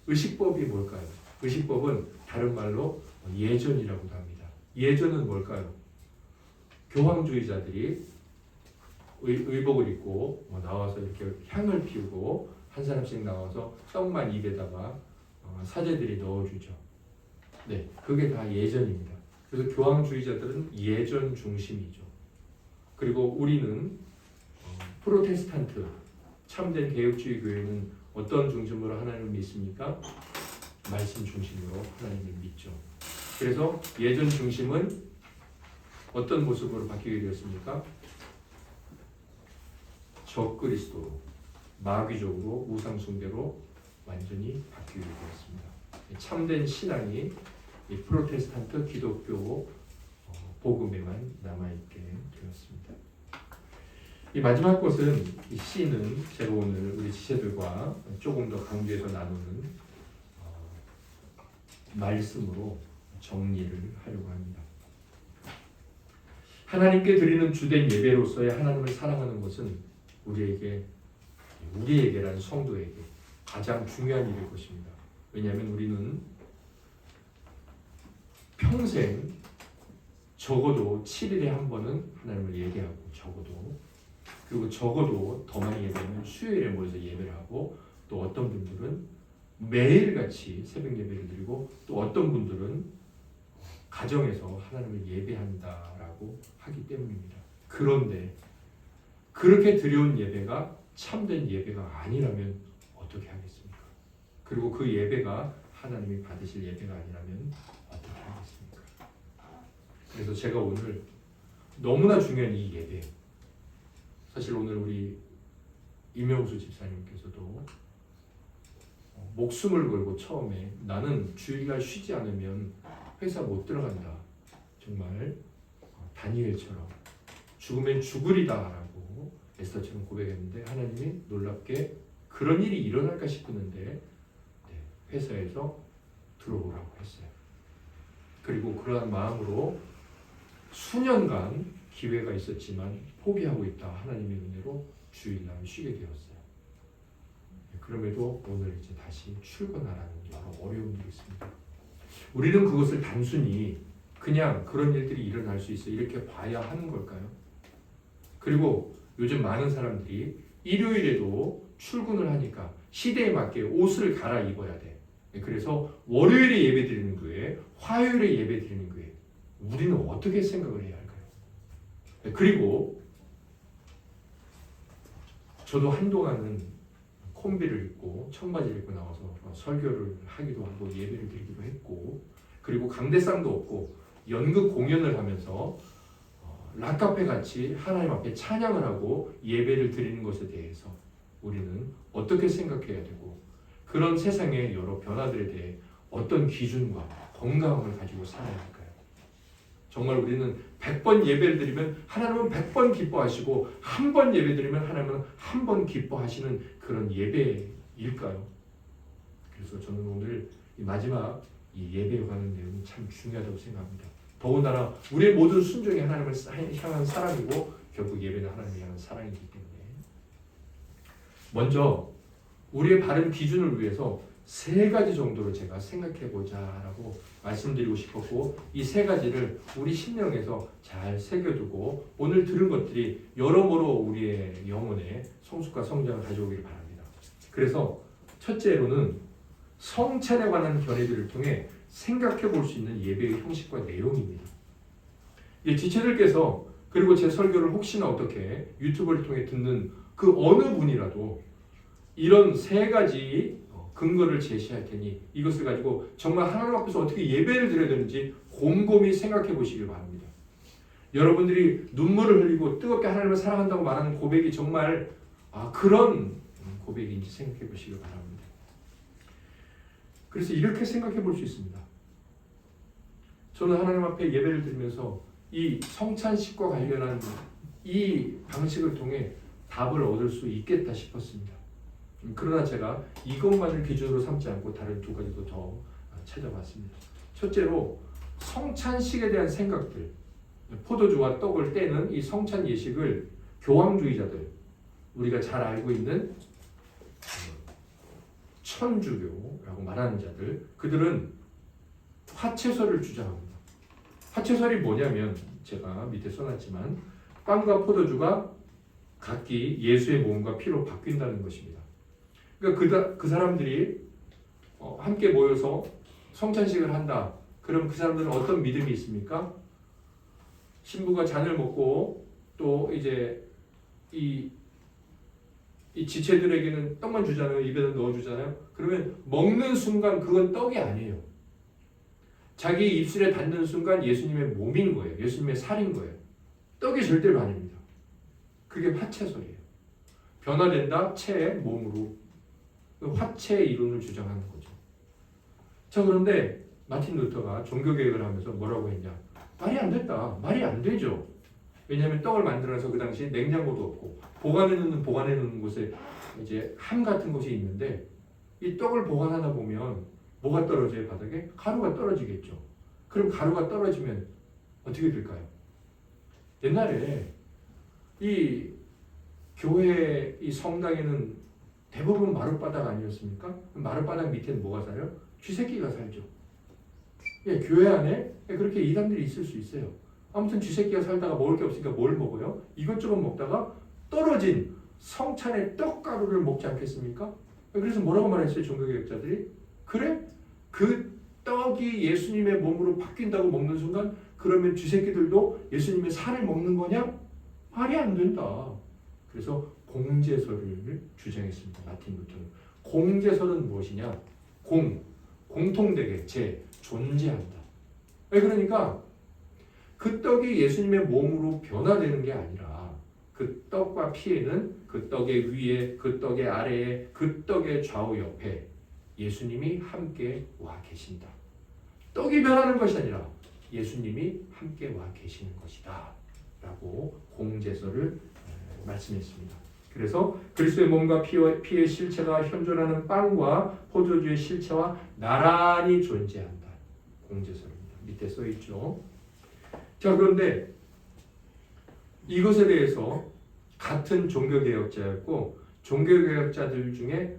Speaker 1: 의식법이 뭘까요? 의식법은 다른 말로 예전이라고도 합니다. 예전은 뭘까요? 교황주의자들이 의복을 입고 나와서 이렇게 향을 피우고 한 사람씩 나와서 떡만 입에다가 사제들이 넣어주죠. 네, 그게 다 예전입니다. 그래서 교황주의자들은 예전 중심이죠. 그리고 우리는 프로테스탄트 참된 개혁주의 교회는 어떤 중심으로 하나님을 믿습니까? 말씀 중심으로 하나님을 믿죠. 그래서 예전 중심은 어떤 모습으로 바뀌게 되었습니까? 적그리스도로, 마귀적으로, 우상숭배로 완전히 바뀌게 되었습니다. 참된 신앙이 이 프로테스탄트 기독교 복음에만 남아있게 되었습니다. 이 마지막 것은 이 C는 제가 오늘 우리 지체들과 조금 더 강조해서 나누는 말씀으로 정리를 하려고 합니다. 하나님께 드리는 주된 예배로서의 하나님을 사랑하는 것은 우리에게란 성도에게 가장 중요한 일일 것입니다. 왜냐하면 우리는 평생 적어도 7일에 한 번은 하나님을 예배하고 그리고 적어도 더 많이 예배하면 수요일에 모여서 예배를 하고 또 어떤 분들은 매일같이 새벽 예배를 드리고 또 어떤 분들은 가정에서 하나님을 예배한다라고 하기 때문입니다. 그런데 그렇게 드려온 예배가 참된 예배가 아니라면 어떻게 하겠습니까? 그리고 그 예배가 하나님이 받으실 예배가 아니라면 어떻게 하겠습니까? 그래서 제가 오늘 너무나 중요한 이 예배, 사실 오늘 우리 이명수 집사님께서도 목숨을 걸고 처음에 나는 주일날 쉬지 않으면 회사 못 들어간다. 정말 다니엘처럼 죽으면 죽으리다라고 에스더처럼 고백했는데 하나님이 놀랍게 그런 일이 일어날까 싶었는데 회사에서 들어오라고 했어요. 그리고 그러한 마음으로 수년간 기회가 있었지만 포기하고 있다. 하나님의 은혜로 주일날 쉬게 되었어요. 그럼에도 오늘 이제 다시 출근하라는 여러 어려움들이 있습니다. 우리는 그것을 단순히 그냥 그런 일들이 일어날 수 있어 이렇게 봐야 하는 걸까요? 그리고 요즘 많은 사람들이 일요일에도 출근을 하니까 시대에 맞게 옷을 갈아입어야 돼. 그래서 월요일에 예배 드리는 교회, 화요일에 예배 드리는 교회, 우리는 어떻게 생각을 해야 할까요? 그리고 저도 한동안은 콤비를 입고 청바지를 입고 나와서 설교를 하기도 하고 예배를 드리기도 했고, 그리고 강대상도 없고 연극 공연을 하면서 락카페 같이 하나님 앞에 찬양을 하고 예배를 드리는 것에 대해서 우리는 어떻게 생각해야 되고, 그런 세상의 여러 변화들에 대해 어떤 기준과 건강함을 가지고 살아야 할까요? 정말 우리는 100번 예배를 드리면 하나님은 100번 기뻐하시고, 한 번 예배 드리면 하나님은 한 번 기뻐하시는 그런 예배일까요? 그래서 저는 오늘 이 마지막 이 예배에 관한 내용이 참 중요하다고 생각합니다. 더군다나 우리의 모든 순종이 하나님을 향한 사랑이고 결국 예배는 하나님을 향한 사랑이기 때문에 먼저 우리의 바른 기준을 위해서 3가지 정도로 제가 생각해보자 라고 말씀드리고 싶었고, 이 3가지를 우리 심령에서 잘 새겨두고 오늘 들은 것들이 여러모로 우리의 영혼에 성숙과 성장을 가져오기를 바랍니다. 그래서 첫째로는 성찬에 관한 견해들을 통해 생각해 볼 수 있는 예배의 형식과 내용입니다. 지체들께서 그리고 제 설교를 혹시나 어떻게 유튜브를 통해 듣는 그 어느 분이라도 이런 3가지 근거를 제시할 테니 이것을 가지고 정말 하나님 앞에서 어떻게 예배를 드려야 되는지 곰곰이 생각해 보시길 바랍니다. 여러분들이 눈물을 흘리고 뜨겁게 하나님을 사랑한다고 말하는 고백이 정말 그런 고백인지 생각해 보시길 바랍니다. 그래서 이렇게 생각해 볼 수 있습니다. 저는 하나님 앞에 예배를 드리면서 이 성찬식과 관련한 이 방식을 통해 답을 얻을 수 있겠다 싶었습니다. 그러나 제가 이것만을 기준으로 삼지 않고 다른 2가지도 더 찾아봤습니다. 첫째로 성찬식에 대한 생각들, 포도주와 떡을 떼는 이 성찬 예식을 교황주의자들, 우리가 잘 알고 있는 천주교라고 말하는 자들, 그들은 화채설을 주장합니다. 화채설이 뭐냐면 제가 밑에 써놨지만 빵과 포도주가 각기 예수의 몸과 피로 바뀐다는 것입니다. 그러니까 그 사람들이 함께 모여서 성찬식을 한다. 그럼 그 사람들은 어떤 믿음이 있습니까? 신부가 잔을 먹고 또 이제 이 지체들에게는 떡만 주잖아요. 입에다 넣어주잖아요. 그러면 먹는 순간 그건 떡이 아니에요. 자기 입술에 닿는 순간 예수님의 몸인 거예요. 예수님의 살인 거예요. 떡이 절대로 아닙니다. 그게 화채설이에요. 변화된다, 채의 몸으로. 화채의 이론을 주장하는 거죠. 자, 그런데 마틴 루터가 종교개혁을 하면서 뭐라고 했냐? 말이 안 됐다. 말이 안 되죠. 왜냐하면 떡을 만들어서 그 당시 냉장고도 없고 보관해 놓는 곳에 이제 함 같은 것이 있는데 이 떡을 보관하다 보면 뭐가 떨어져요? 바닥에? 가루가 떨어지겠죠. 그럼 가루가 떨어지면 어떻게 될까요? 옛날에 이 교회 이 성당에는 대부분 마룻바닥 아니었습니까? 마룻바닥 밑에는 뭐가 살아요? 쥐새끼가 살죠. 교회 안에 그렇게 이단들이 있을 수 있어요. 아무튼 쥐새끼가 살다가 먹을 게 없으니까 뭘 먹어요? 이것저것 먹다가 떨어진 성찬의 떡가루를 먹지 않겠습니까? 그래서 뭐라고 말했어요? 종교개혁자들이? 그래? 그 떡이 예수님의 몸으로 바뀐다고 먹는 순간 그러면 쥐새끼들도 예수님의 살을 먹는 거냐? 말이 안 된다. 그래서 공제설을 주장했습니다. 마틴 루터는. 공제설은 무엇이냐? 공통되게 존재한다. 그러니까 그 떡이 예수님의 몸으로 변화되는 게 아니라 그 떡과 피에는 그 떡의 위에, 그 떡의 아래에, 그 떡의 좌우 옆에 예수님이 함께 와 계신다. 떡이 변하는 것이 아니라 예수님이 함께 와 계시는 것이다. 라고 공제설을 말씀했습니다. 그래서 그리스도의 몸과 피의 실체가 현존하는 빵과 포도주의 실체와 나란히 존재한다. 공제설입니다. 밑에 써있죠. 자, 그런데 이것에 대해서 같은 종교개혁자였고 종교개혁자들 중에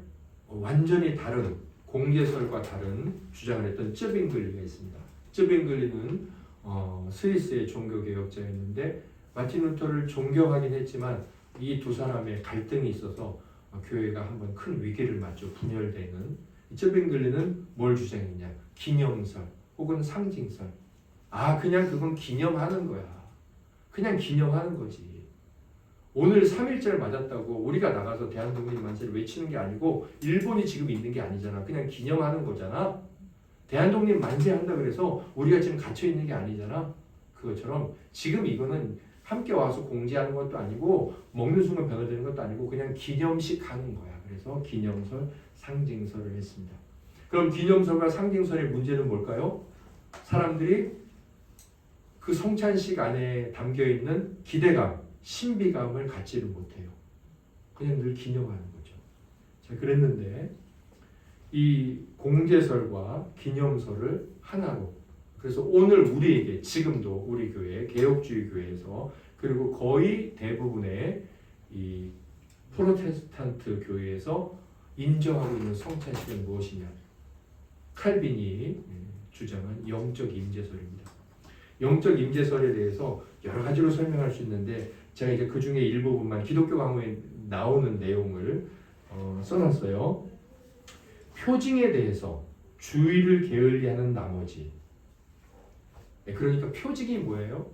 Speaker 1: 완전히 다른 공제설과 다른 주장을 했던 쯔빙글리가 있습니다. 쯔빙글리는 스위스의 종교개혁자였는데 마틴 루터를 존경하긴 했지만 이 두 사람의 갈등이 있어서 교회가 한번 큰 위기를 맞죠. 분열되는. 쯔빙글리는 뭘 주장했냐? 기념설 혹은 상징설. 그냥 그건 기념하는 거야. 그냥 기념하는 거지. 오늘 3.1절 맞았다고 우리가 나가서 대한독립 만세를 외치는 게 아니고 일본이 지금 있는 게 아니잖아. 그냥 기념하는 거잖아. 대한독립 만세한다 그래서 우리가 지금 갇혀 있는 게 아니잖아. 그것처럼 지금 이거는 함께 와서 공지하는 것도 아니고 먹는 순간 변화되는 것도 아니고 그냥 기념식 하는 거야. 그래서 기념설, 상징설을 했습니다. 그럼 기념설과 상징설의 문제는 뭘까요? 사람들이 그 성찬식 안에 담겨있는 기대감, 신비감을 갖지를 못해요. 그냥 늘 기념하는 거죠. 자, 그랬는데 이 공제설과 기념설을 하나로, 그래서 오늘 우리에게 지금도 우리 교회, 개혁주의 교회에서 그리고 거의 대부분의 이 프로테스탄트 교회에서 인정하고 있는 성찬식은 무엇이냐? 칼빈이 주장한 영적 임재설입니다. 영적 임재설에 대해서 여러 가지로 설명할 수 있는데 제가 이제 그 중에 일부분만 기독교 강호에 나오는 내용을 써놨어요. 표징에 대해서 주의를 게을리하는 나머지, 그러니까 표징이 뭐예요?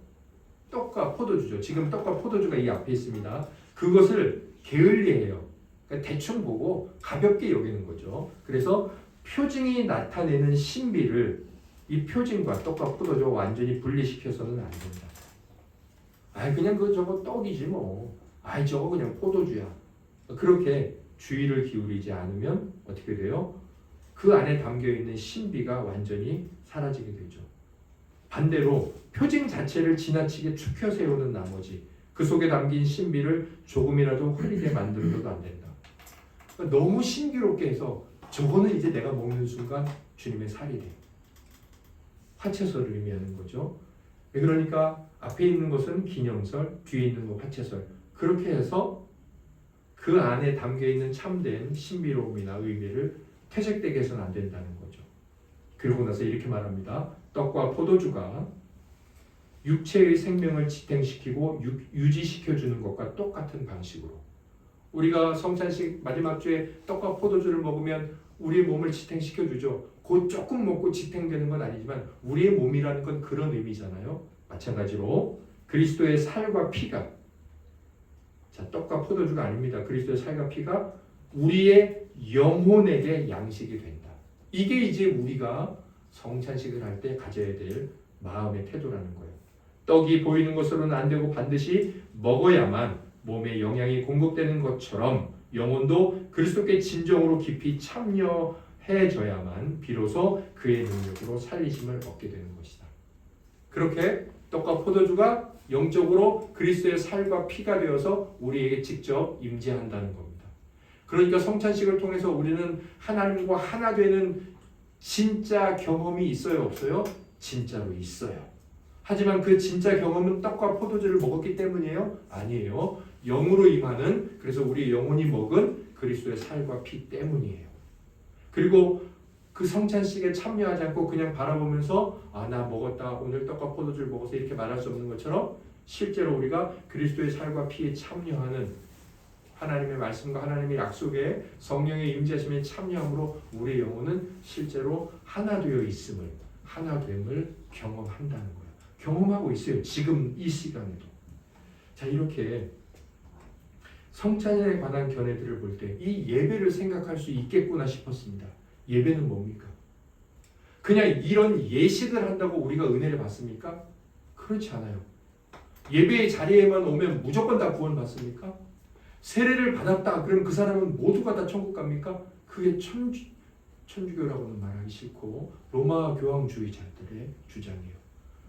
Speaker 1: 떡과 포도주죠. 지금 떡과 포도주가 이 앞에 있습니다. 그것을 게을리해요. 그러니까 대충 보고 가볍게 여기는 거죠. 그래서 표징이 나타내는 신비를 이 표징과 떡과 포도주가 완전히 분리시켜서는 안 된다. 그냥 저거 떡이지 뭐. 저거 그냥 포도주야. 그렇게 주의를 기울이지 않으면 어떻게 돼요? 그 안에 담겨있는 신비가 완전히 사라지게 되죠. 반대로 표징 자체를 지나치게 축혀 세우는 나머지 그 속에 담긴 신비를 조금이라도 흐리게 만들어도 안 된다. 그러니까 너무 신비롭게 해서 저거는 이제 내가 먹는 순간 주님의 살이 돼. 화채설을 의미하는 거죠. 그러니까 앞에 있는 것은 기념설, 뒤에 있는 것 화채설. 그렇게 해서 그 안에 담겨있는 참된 신비로움이나 의미를 퇴색되게 해서는 안 된다는 거죠. 그러고 나서 이렇게 말합니다. 떡과 포도주가 육체의 생명을 지탱시키고 유지시켜주는 것과 똑같은 방식으로 우리가 성찬식 마지막 주에 떡과 포도주를 먹으면 우리의 몸을 지탱시켜주죠. 곧 조금 먹고 지탱되는 건 아니지만 우리의 몸이라는 건 그런 의미잖아요. 마찬가지로 그리스도의 살과 피가, 자, 떡과 포도주가 아닙니다. 그리스도의 살과 피가 우리의 영혼에게 양식이 된다. 이게 이제 우리가 성찬식을 할 때 가져야 될 마음의 태도라는 거예요. 떡이 보이는 것으로는 안 되고 반드시 먹어야만 몸에 영양이 공급되는 것처럼 영혼도 그리스도께 진정으로 깊이 참여해져야만 비로소 그의 능력으로 살리심을 얻게 되는 것이다. 그렇게 떡과 포도주가 영적으로 그리스도의 살과 피가 되어서 우리에게 직접 임재한다는 겁니다. 그러니까 성찬식을 통해서 우리는 하나님과 하나 되는 진짜 경험이 있어요, 없어요? 진짜로 있어요. 하지만 그 진짜 경험은 떡과 포도주를 먹었기 때문이에요? 아니에요. 영으로 임하는, 그래서 우리 영혼이 먹은 그리스도의 살과 피 때문이에요. 그리고 그 성찬식에 참여하지 않고 그냥 바라보면서 나 먹었다, 오늘 떡과 포도주를 먹어서 이렇게 말할 수 없는 것처럼 실제로 우리가 그리스도의 살과 피에 참여하는 하나님의 말씀과 하나님의 약속에 성령의 임재하심에 참여함으로 우리의 영혼은 실제로 하나 되어 있음을, 하나됨을 경험한다는 거예요. 경험하고 있어요. 지금 이 시간에도. 자, 이렇게 성찬에 관한 견해들을 볼 때 이 예배를 생각할 수 있겠구나 싶었습니다. 예배는 뭡니까? 그냥 이런 예식을 한다고 우리가 은혜를 받습니까? 그렇지 않아요. 예배의 자리에만 오면 무조건 다 구원 받습니까? 세례를 받았다 그럼 그 사람은 모두가 다 천국 갑니까? 그게 천주교라고는 말하기 싫고 로마 교황주의자들의 주장이에요.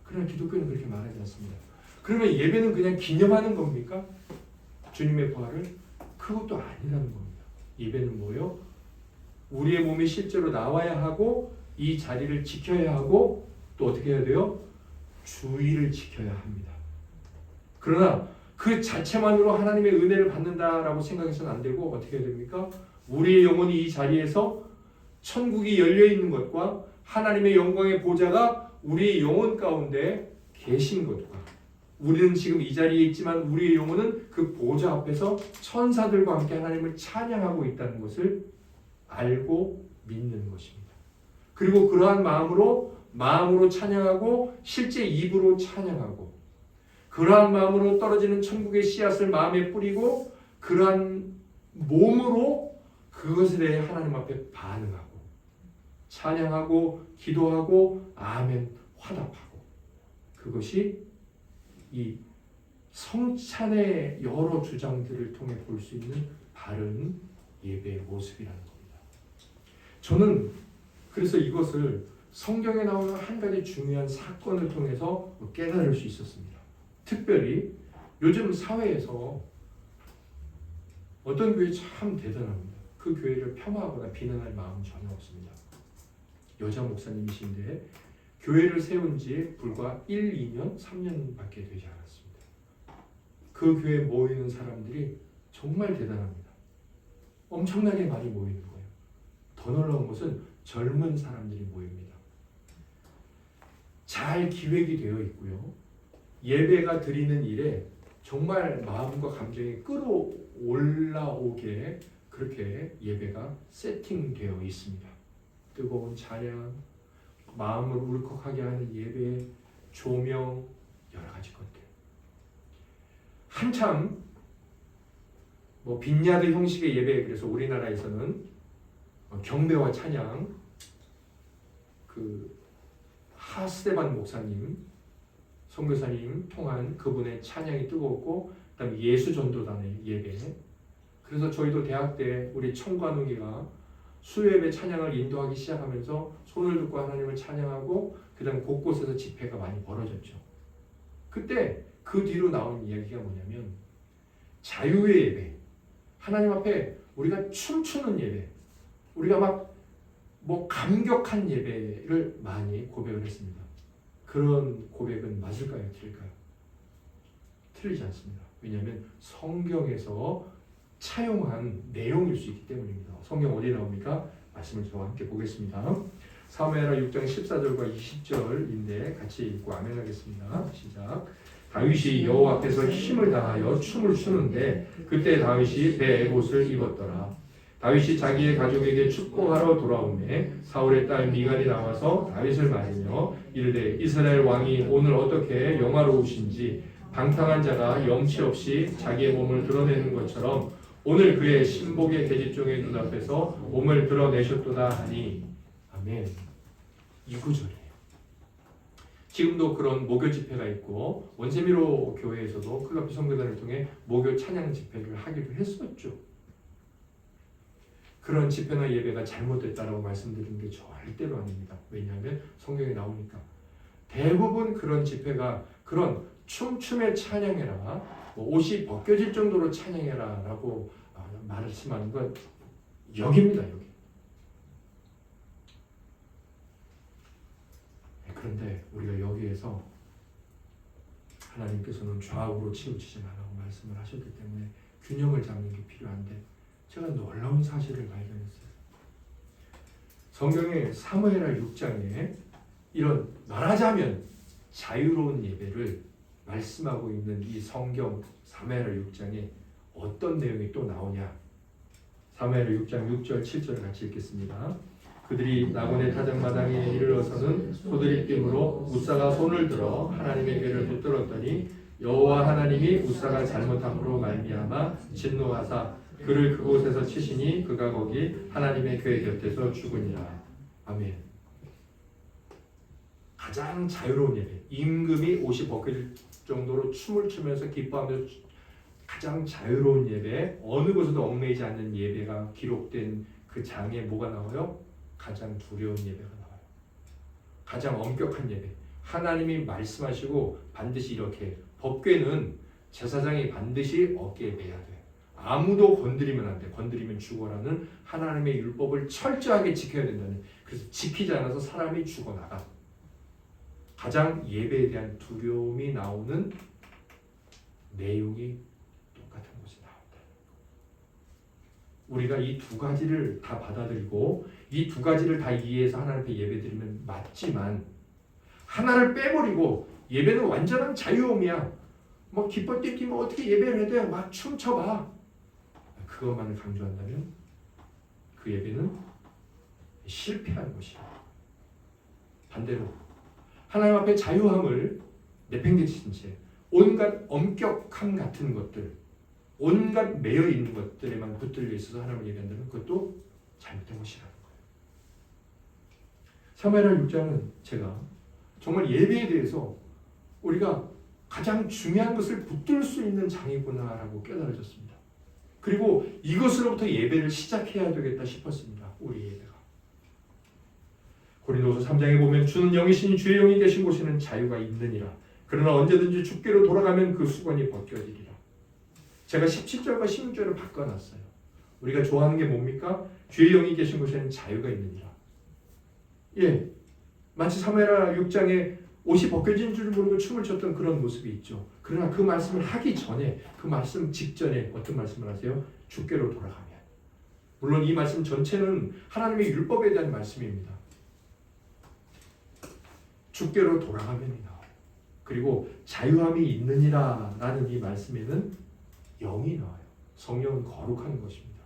Speaker 1: 그러나 기독교는 그렇게 말하지 않습니다. 그러면 예배는 그냥 기념하는 겁니까? 주님의 부활을? 그것도 아니라는 겁니다. 예배는 뭐요? 우리의 몸이 실제로 나와야 하고 이 자리를 지켜야 하고 또 어떻게 해야 돼요? 주의를 지켜야 합니다. 그러나 그 자체만으로 하나님의 은혜를 받는다라고 생각해서는 안 되고 어떻게 해야 됩니까? 우리의 영혼이 이 자리에서 천국이 열려 있는 것과 하나님의 영광의 보좌가 우리의 영혼 가운데 계신 것과 우리는 지금 이 자리에 있지만 우리의 영혼은 그 보좌 앞에서 천사들과 함께 하나님을 찬양하고 있다는 것을 알고 믿는 것입니다. 그리고 그러한 마음으로 찬양하고 실제 입으로 찬양하고 그러한 마음으로 떨어지는 천국의 씨앗을 마음에 뿌리고 그러한 몸으로 그것에 대해 하나님 앞에 반응하고 찬양하고 기도하고 아멘 화답하고 그것이 이 성찬의 여러 주장들을 통해 볼 수 있는 바른 예배의 모습이라는 겁니다. 저는 그래서 이것을 성경에 나오는 한 가지 중요한 사건을 통해서 깨달을 수 있었습니다. 특별히 요즘 사회에서 어떤 교회 참 대단합니다. 그 교회를 폄하하거나 비난할 마음은 전혀 없습니다. 여자 목사님이신데 교회를 세운 지 불과 1, 2년, 3년밖에 되지 않았습니다. 그 교회에 모이는 사람들이 정말 대단합니다. 엄청나게 많이 모이는 거예요. 더 놀라운 것은 젊은 사람들이 모입니다. 잘 기획이 되어 있고요. 예배가 드리는 일에 정말 마음과 감정이 끌어올라오게 그렇게 예배가 세팅되어 있습니다. 뜨거운 찬양, 마음을 울컥하게 하는 예배, 조명, 여러 가지 것들. 한참 빈야드 형식의 예배, 그래서 우리나라에서는 경배와 찬양, 그 하스데반 목사님, 선교사님 통한 그분의 찬양이 뜨거웠고, 그다음에 예수전도단의 예배. 그래서 저희도 대학 때 우리 청관웅이가 수요예배 찬양을 인도하기 시작하면서 손을 들고 하나님을 찬양하고 그다음 곳곳에서 집회가 많이 벌어졌죠. 그때 그 뒤로 나온 이야기가 뭐냐면 자유의 예배, 하나님 앞에 우리가 춤추는 예배, 우리가 감격한 예배를 많이 고백을 했습니다. 그런 고백은 맞을까요? 틀릴까요? 틀리지 않습니다. 왜냐하면 성경에서 차용한 내용일 수 있기 때문입니다. 성경 어디에 나옵니까? 말씀을 저와 함께 보겠습니다. 사무엘하 6장 14절과 20절인데 같이 읽고 아멘 하겠습니다. 시작. 다윗이 여호와 앞에서 힘을 다하여 춤을 추는데 그때 다윗이 배 에봇을 입었더라. 다윗이 자기의 가족에게 축복하러 돌아오매 사울의 딸 미갈이 나와서 다윗을 맞으며 이르되 이스라엘 왕이 오늘 어떻게 영화로우신지 방탕한 자가 염치 없이 자기의 몸을 드러내는 것처럼 오늘 그의 신복의 계집종의 눈앞에서 몸을 드러내셨도다 하니 아멘. 이 구절이에요. 지금도 그런 목요 집회가 있고 원세미로 교회에서도 클럽 선교단을 통해 목요 찬양 집회를 하기도 했었죠. 그런 집회나 예배가 잘못됐다라고 말씀드리는 게 절대로 아닙니다. 왜냐하면 성경에 나오니까 대부분 그런 집회가 그런 춤춤의 찬양해라, 옷이 벗겨질 정도로 찬양해라 라고 말씀하는 건 여기입니다. 여기. 그런데 우리가 여기에서 하나님께서는 좌우로 치우치지 말라고 말씀을 하셨기 때문에 균형을 잡는 게 필요한데 제가 놀라운 사실을 발견했어요. 성경의 사무엘하 6장에 이런 말하자면 자유로운 예배를 말씀하고 있는 이 성경 사무엘하 6장에 어떤 내용이 또 나오냐? 사무엘하 6장 6절 7절을 같이 읽겠습니다. 그들이 나곤의 타작마당에 이르러서는 소들이낌으로 우사가 손을 들어 하나님의 궤를 붙들었더니 여호와 하나님이 우사가 잘못함으로 말미암아 진노하사 그를 그곳에서 치시니 그가 거기 하나님의 궤 곁에서 죽으니라. 아멘. 가장 자유로운 예배, 임금이 옷이 벗겨질 정도로 춤을 추면서 기뻐하면서 가장 자유로운 예배, 어느 곳에도 얽매이지 않는 예배가 기록된 그 장에 뭐가 나와요? 가장 두려운 예배가 나와요. 가장 엄격한 예배. 하나님이 말씀하시고 반드시 이렇게, 법궤는 제사장이 반드시 어깨에 매야 돼. 아무도 건드리면 안 돼. 건드리면 죽어라는 하나님의 율법을 철저하게 지켜야 된다는. 그래서 지키지 않아서 사람이 죽어나가. 가장 예배에 대한 두려움이 나오는 내용이 똑같은 곳에 나온다. 우리가 이 두 가지를 다 받아들이고 이 두 가지를 다 이해해서 하나님 앞에 예배드리면 맞지만 하나를 빼버리고 예배는 완전한 자유음이야. 뭐 기뻐 뛰면 어떻게 예배를 해도 막 춤춰봐. 그것만을 강조한다면 그 예배는 실패한 것이야. 반대로 하나님 앞에 자유함을 내팽개친 채 온갖 엄격함 같은 것들, 온갖 매여 있는 것들에만 붙들려 있어서 하나님을 예배한다면 그것도 잘못된 것이라는 거예요. 사무엘하 6장은 제가 정말 예배에 대해서 우리가 가장 중요한 것을 붙들 수 있는 장이구나라고 깨달아졌습니다. 그리고 이것으로부터 예배를 시작해야 되겠다 싶었습니다. 우리 예배가. 고린도서 3장에 보면 주는 영이시니 주의 영이 계신 곳에는 자유가 있느니라. 그러나 언제든지 주께로 돌아가면 그 수건이 벗겨지리라. 제가 17절과 16절을 바꿔놨어요. 우리가 좋아하는 게 뭡니까? 주의 영이 계신 곳에는 자유가 있느니라. 예, 마치 사무엘하 6장에 옷이 벗겨진 줄 모르고 춤을 췄던 그런 모습이 있죠. 그러나 그 말씀을 하기 전에, 그 말씀 직전에 어떤 말씀을 하세요? 주께로 돌아가면. 물론 이 말씀 전체는 하나님의 율법에 대한 말씀입니다. 주께로 돌아가면이 나와요. 그리고 자유함이 있느니라 라는 이 말씀에는 영이 나와요. 성령은 거룩한 것입니다.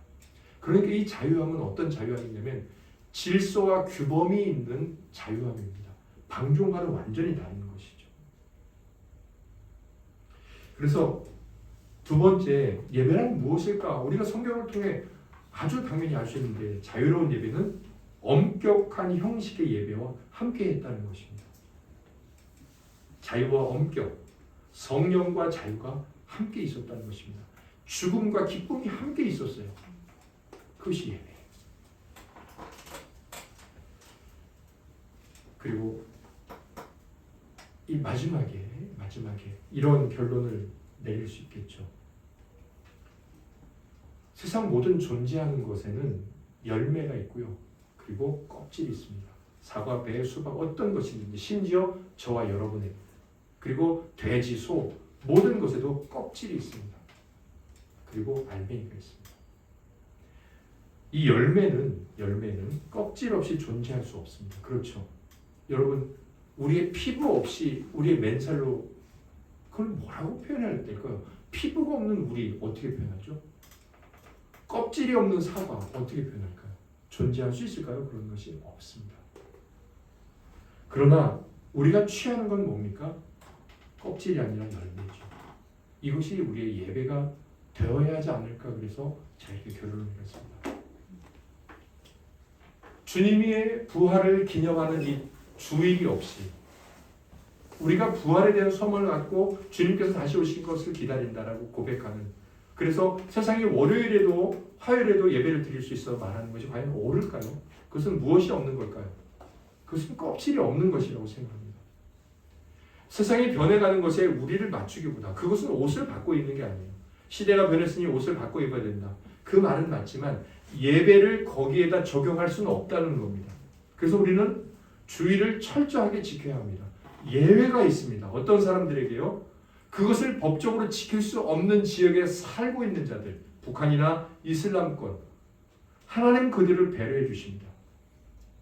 Speaker 1: 그러니까 이 자유함은 어떤 자유함이냐면 질서와 규범이 있는 자유함입니다. 방종과는 완전히 다른 것이죠. 그래서 두 번째, 예배란 무엇일까? 우리가 성경을 통해 아주 당연히 알 수 있는데 자유로운 예배는 엄격한 형식의 예배와 함께 했다는 것입니다. 자유와 엄격, 성령과 자유가 함께 있었다는 것입니다. 죽음과 기쁨이 함께 있었어요. 그것이 예배. 그리고 이 마지막에 이런 결론을 내릴 수 있겠죠. 세상 모든 존재하는 것에는 열매가 있고요. 그리고 껍질이 있습니다. 사과, 배, 수박 어떤 것이든지 심지어 저와 여러분의 그리고 돼지, 소 모든 것에도 껍질이 있습니다. 그리고 알맹이가 있습니다. 이 열매는 껍질 없이 존재할 수 없습니다. 그렇죠? 여러분 우리의 피부 없이 우리의 맨살로 그걸 뭐라고 표현해야 될까요? 피부가 없는 우리 어떻게 표현하죠? 껍질이 없는 사과 어떻게 표현할까요? 존재할 수 있을까요? 그런 것이 없습니다. 그러나 우리가 취하는 건 뭡니까? 껍질이 아니라 열매죠. 이것이 우리의 예배가 되어야 하지 않을까 그래서 제가 이렇게 결론을 내렸습니다. 주님의 부활을 기념하는 이 주일이 없이 우리가 부활에 대한 소망을 갖고 주님께서 다시 오실 것을 기다린다라고 고백하는, 그래서 세상이 월요일에도 화요일에도 예배를 드릴 수 있어 말하는 것이 과연 옳을까요? 그것은 무엇이 없는 걸까요? 그것은 껍질이 없는 것이라고 생각합니다. 세상이 변해가는 것에 우리를 맞추기보다 그것은 옷을 바꿔 입는 게 아니에요. 시대가 변했으니 옷을 바꿔 입어야 된다. 그 말은 맞지만 예배를 거기에다 적용할 수는 없다는 겁니다. 그래서 우리는 주의를 철저하게 지켜야 합니다. 예외가 있습니다. 어떤 사람들에게요? 그것을 법적으로 지킬 수 없는 지역에 살고 있는 자들, 북한이나 이슬람권, 하나님 그들을 배려해 주십니다.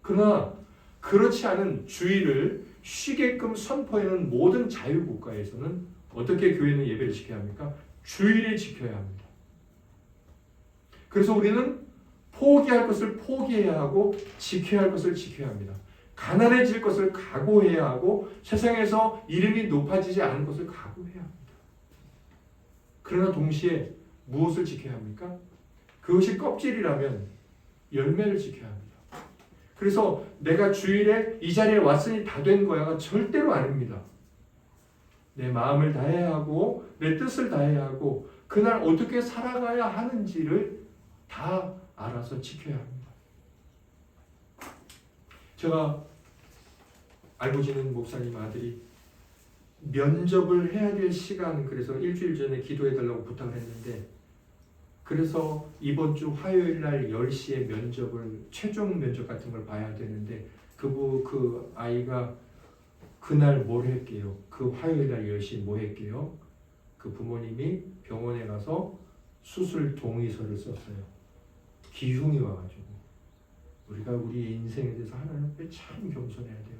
Speaker 1: 그러나 그렇지 않은 주의를 쉬게끔 선포하는 모든 자유국가에서는 어떻게 교회는 예배를 지켜야 합니까? 주의를 지켜야 합니다. 그래서 우리는 포기할 것을 포기해야 하고 지켜야 할 것을 지켜야 합니다. 가난해질 것을 각오해야 하고 세상에서 이름이 높아지지 않을 것을 각오해야 합니다. 그러나 동시에 무엇을 지켜야 합니까? 그것이 껍질이라면 열매를 지켜야 합니다. 그래서 내가 주일에 이 자리에 왔으니 다 된 거야가 절대로 아닙니다. 내 마음을 다해야 하고 내 뜻을 다해야 하고 그날 어떻게 살아가야 하는지를 다 알아서 지켜야 합니다. 제가 알고 지낸 목사님 아들이 면접을 해야 될 시간, 그래서 일주일 전에 기도해달라고 부탁을 했는데, 그래서 이번 주 화요일 날 10시에 면접을, 최종 면접 같은 걸 봐야 되는데 그 아이가 그날 뭘 했게요? 그 화요일 날 10시에 뭐 했게요? 그 부모님이 병원에 가서 수술 동의서를 썼어요. 기흉이 와가지고 우리가 우리의 인생에 대해서 하나님 앞에 참 겸손해야 돼요.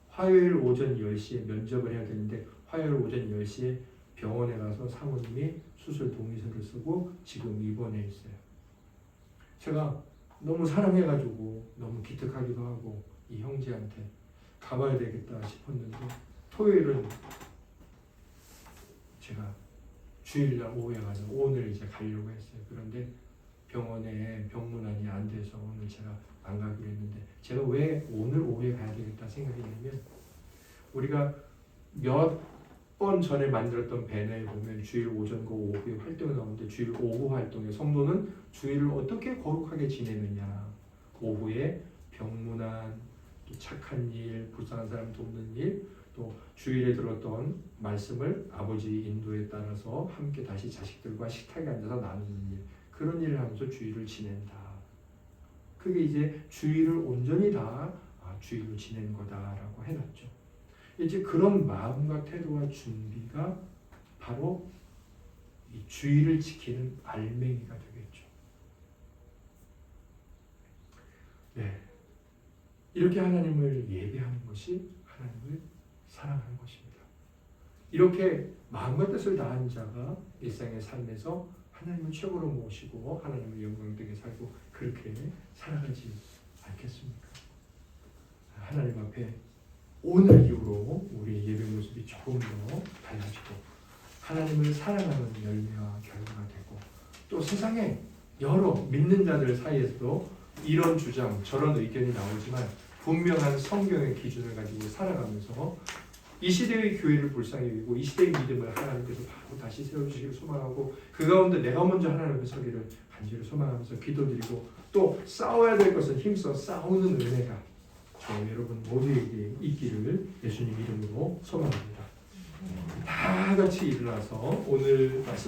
Speaker 1: 화요일 오전 10시에 면접을 해야 되는데 화요일 오전 10시에 병원에 가서 사모님이 수술 동의서를 쓰고 지금 입원해 있어요. 제가 너무 사랑해가지고 너무 기특하기도 하고 이 형제한테 가봐야 되겠다 싶었는데 토요일은 제가 주일날 오후에 가서 오늘 이제 가려고 했어요. 그런데 병원에 병문안이 안 돼서 오늘 제가 안 가기로 했는데 제가 왜 오늘 오후에 가야 되겠다 생각했냐면 우리가 몇 번 전에 만들었던 배너에 보면 주일 오전과 오후에 활동이 나오는데 주일 오후 활동에 성도는 주일을 어떻게 거룩하게 지내느냐, 오후에 병문안, 또 착한 일, 불쌍한 사람 돕는 일, 또 주일에 들었던 말씀을 아버지 인도에 따라서 함께 다시 자식들과 식탁에 앉아서 나누는 일, 그런 일을 하면서 주일을 지낸다. 그게 이제 주일을 온전히 다 주일로 지낸 거다라고 해놨죠. 이제 그런 마음과 태도와 준비가 바로 이 주일을 지키는 알맹이가 되겠죠. 네, 이렇게 하나님을 예배하는 것이 하나님을 사랑하는 것입니다. 이렇게 마음과 뜻을 다한 자가 일상의 삶에서 하나님을 최고로 모시고 하나님을 영광되게 살고 그렇게 살아가지 않겠습니까? 하나님 앞에 오늘 이후로 우리의 예배 모습이 조금 더 달라지고 하나님을 사랑하는 열매와 결과가 되고 또 세상에 여러 믿는 자들 사이에서도 이런 주장 저런 의견이 나오지만 분명한 성경의 기준을 가지고 살아가면서 이 시대의 교회를 불쌍히 여기고 이 시대의 믿음을 하나님께서 바로 다시 세워주시길 소망하고 그 가운데 내가 먼저 하나님 앞에 서기를 간절히 소망하면서 기도드리고 또 싸워야 될 것은 힘써 싸우는 은혜가 여러분 모두에게 있기를 예수님 이름으로 소망합니다. 다 같이 일어나서 오늘 말씀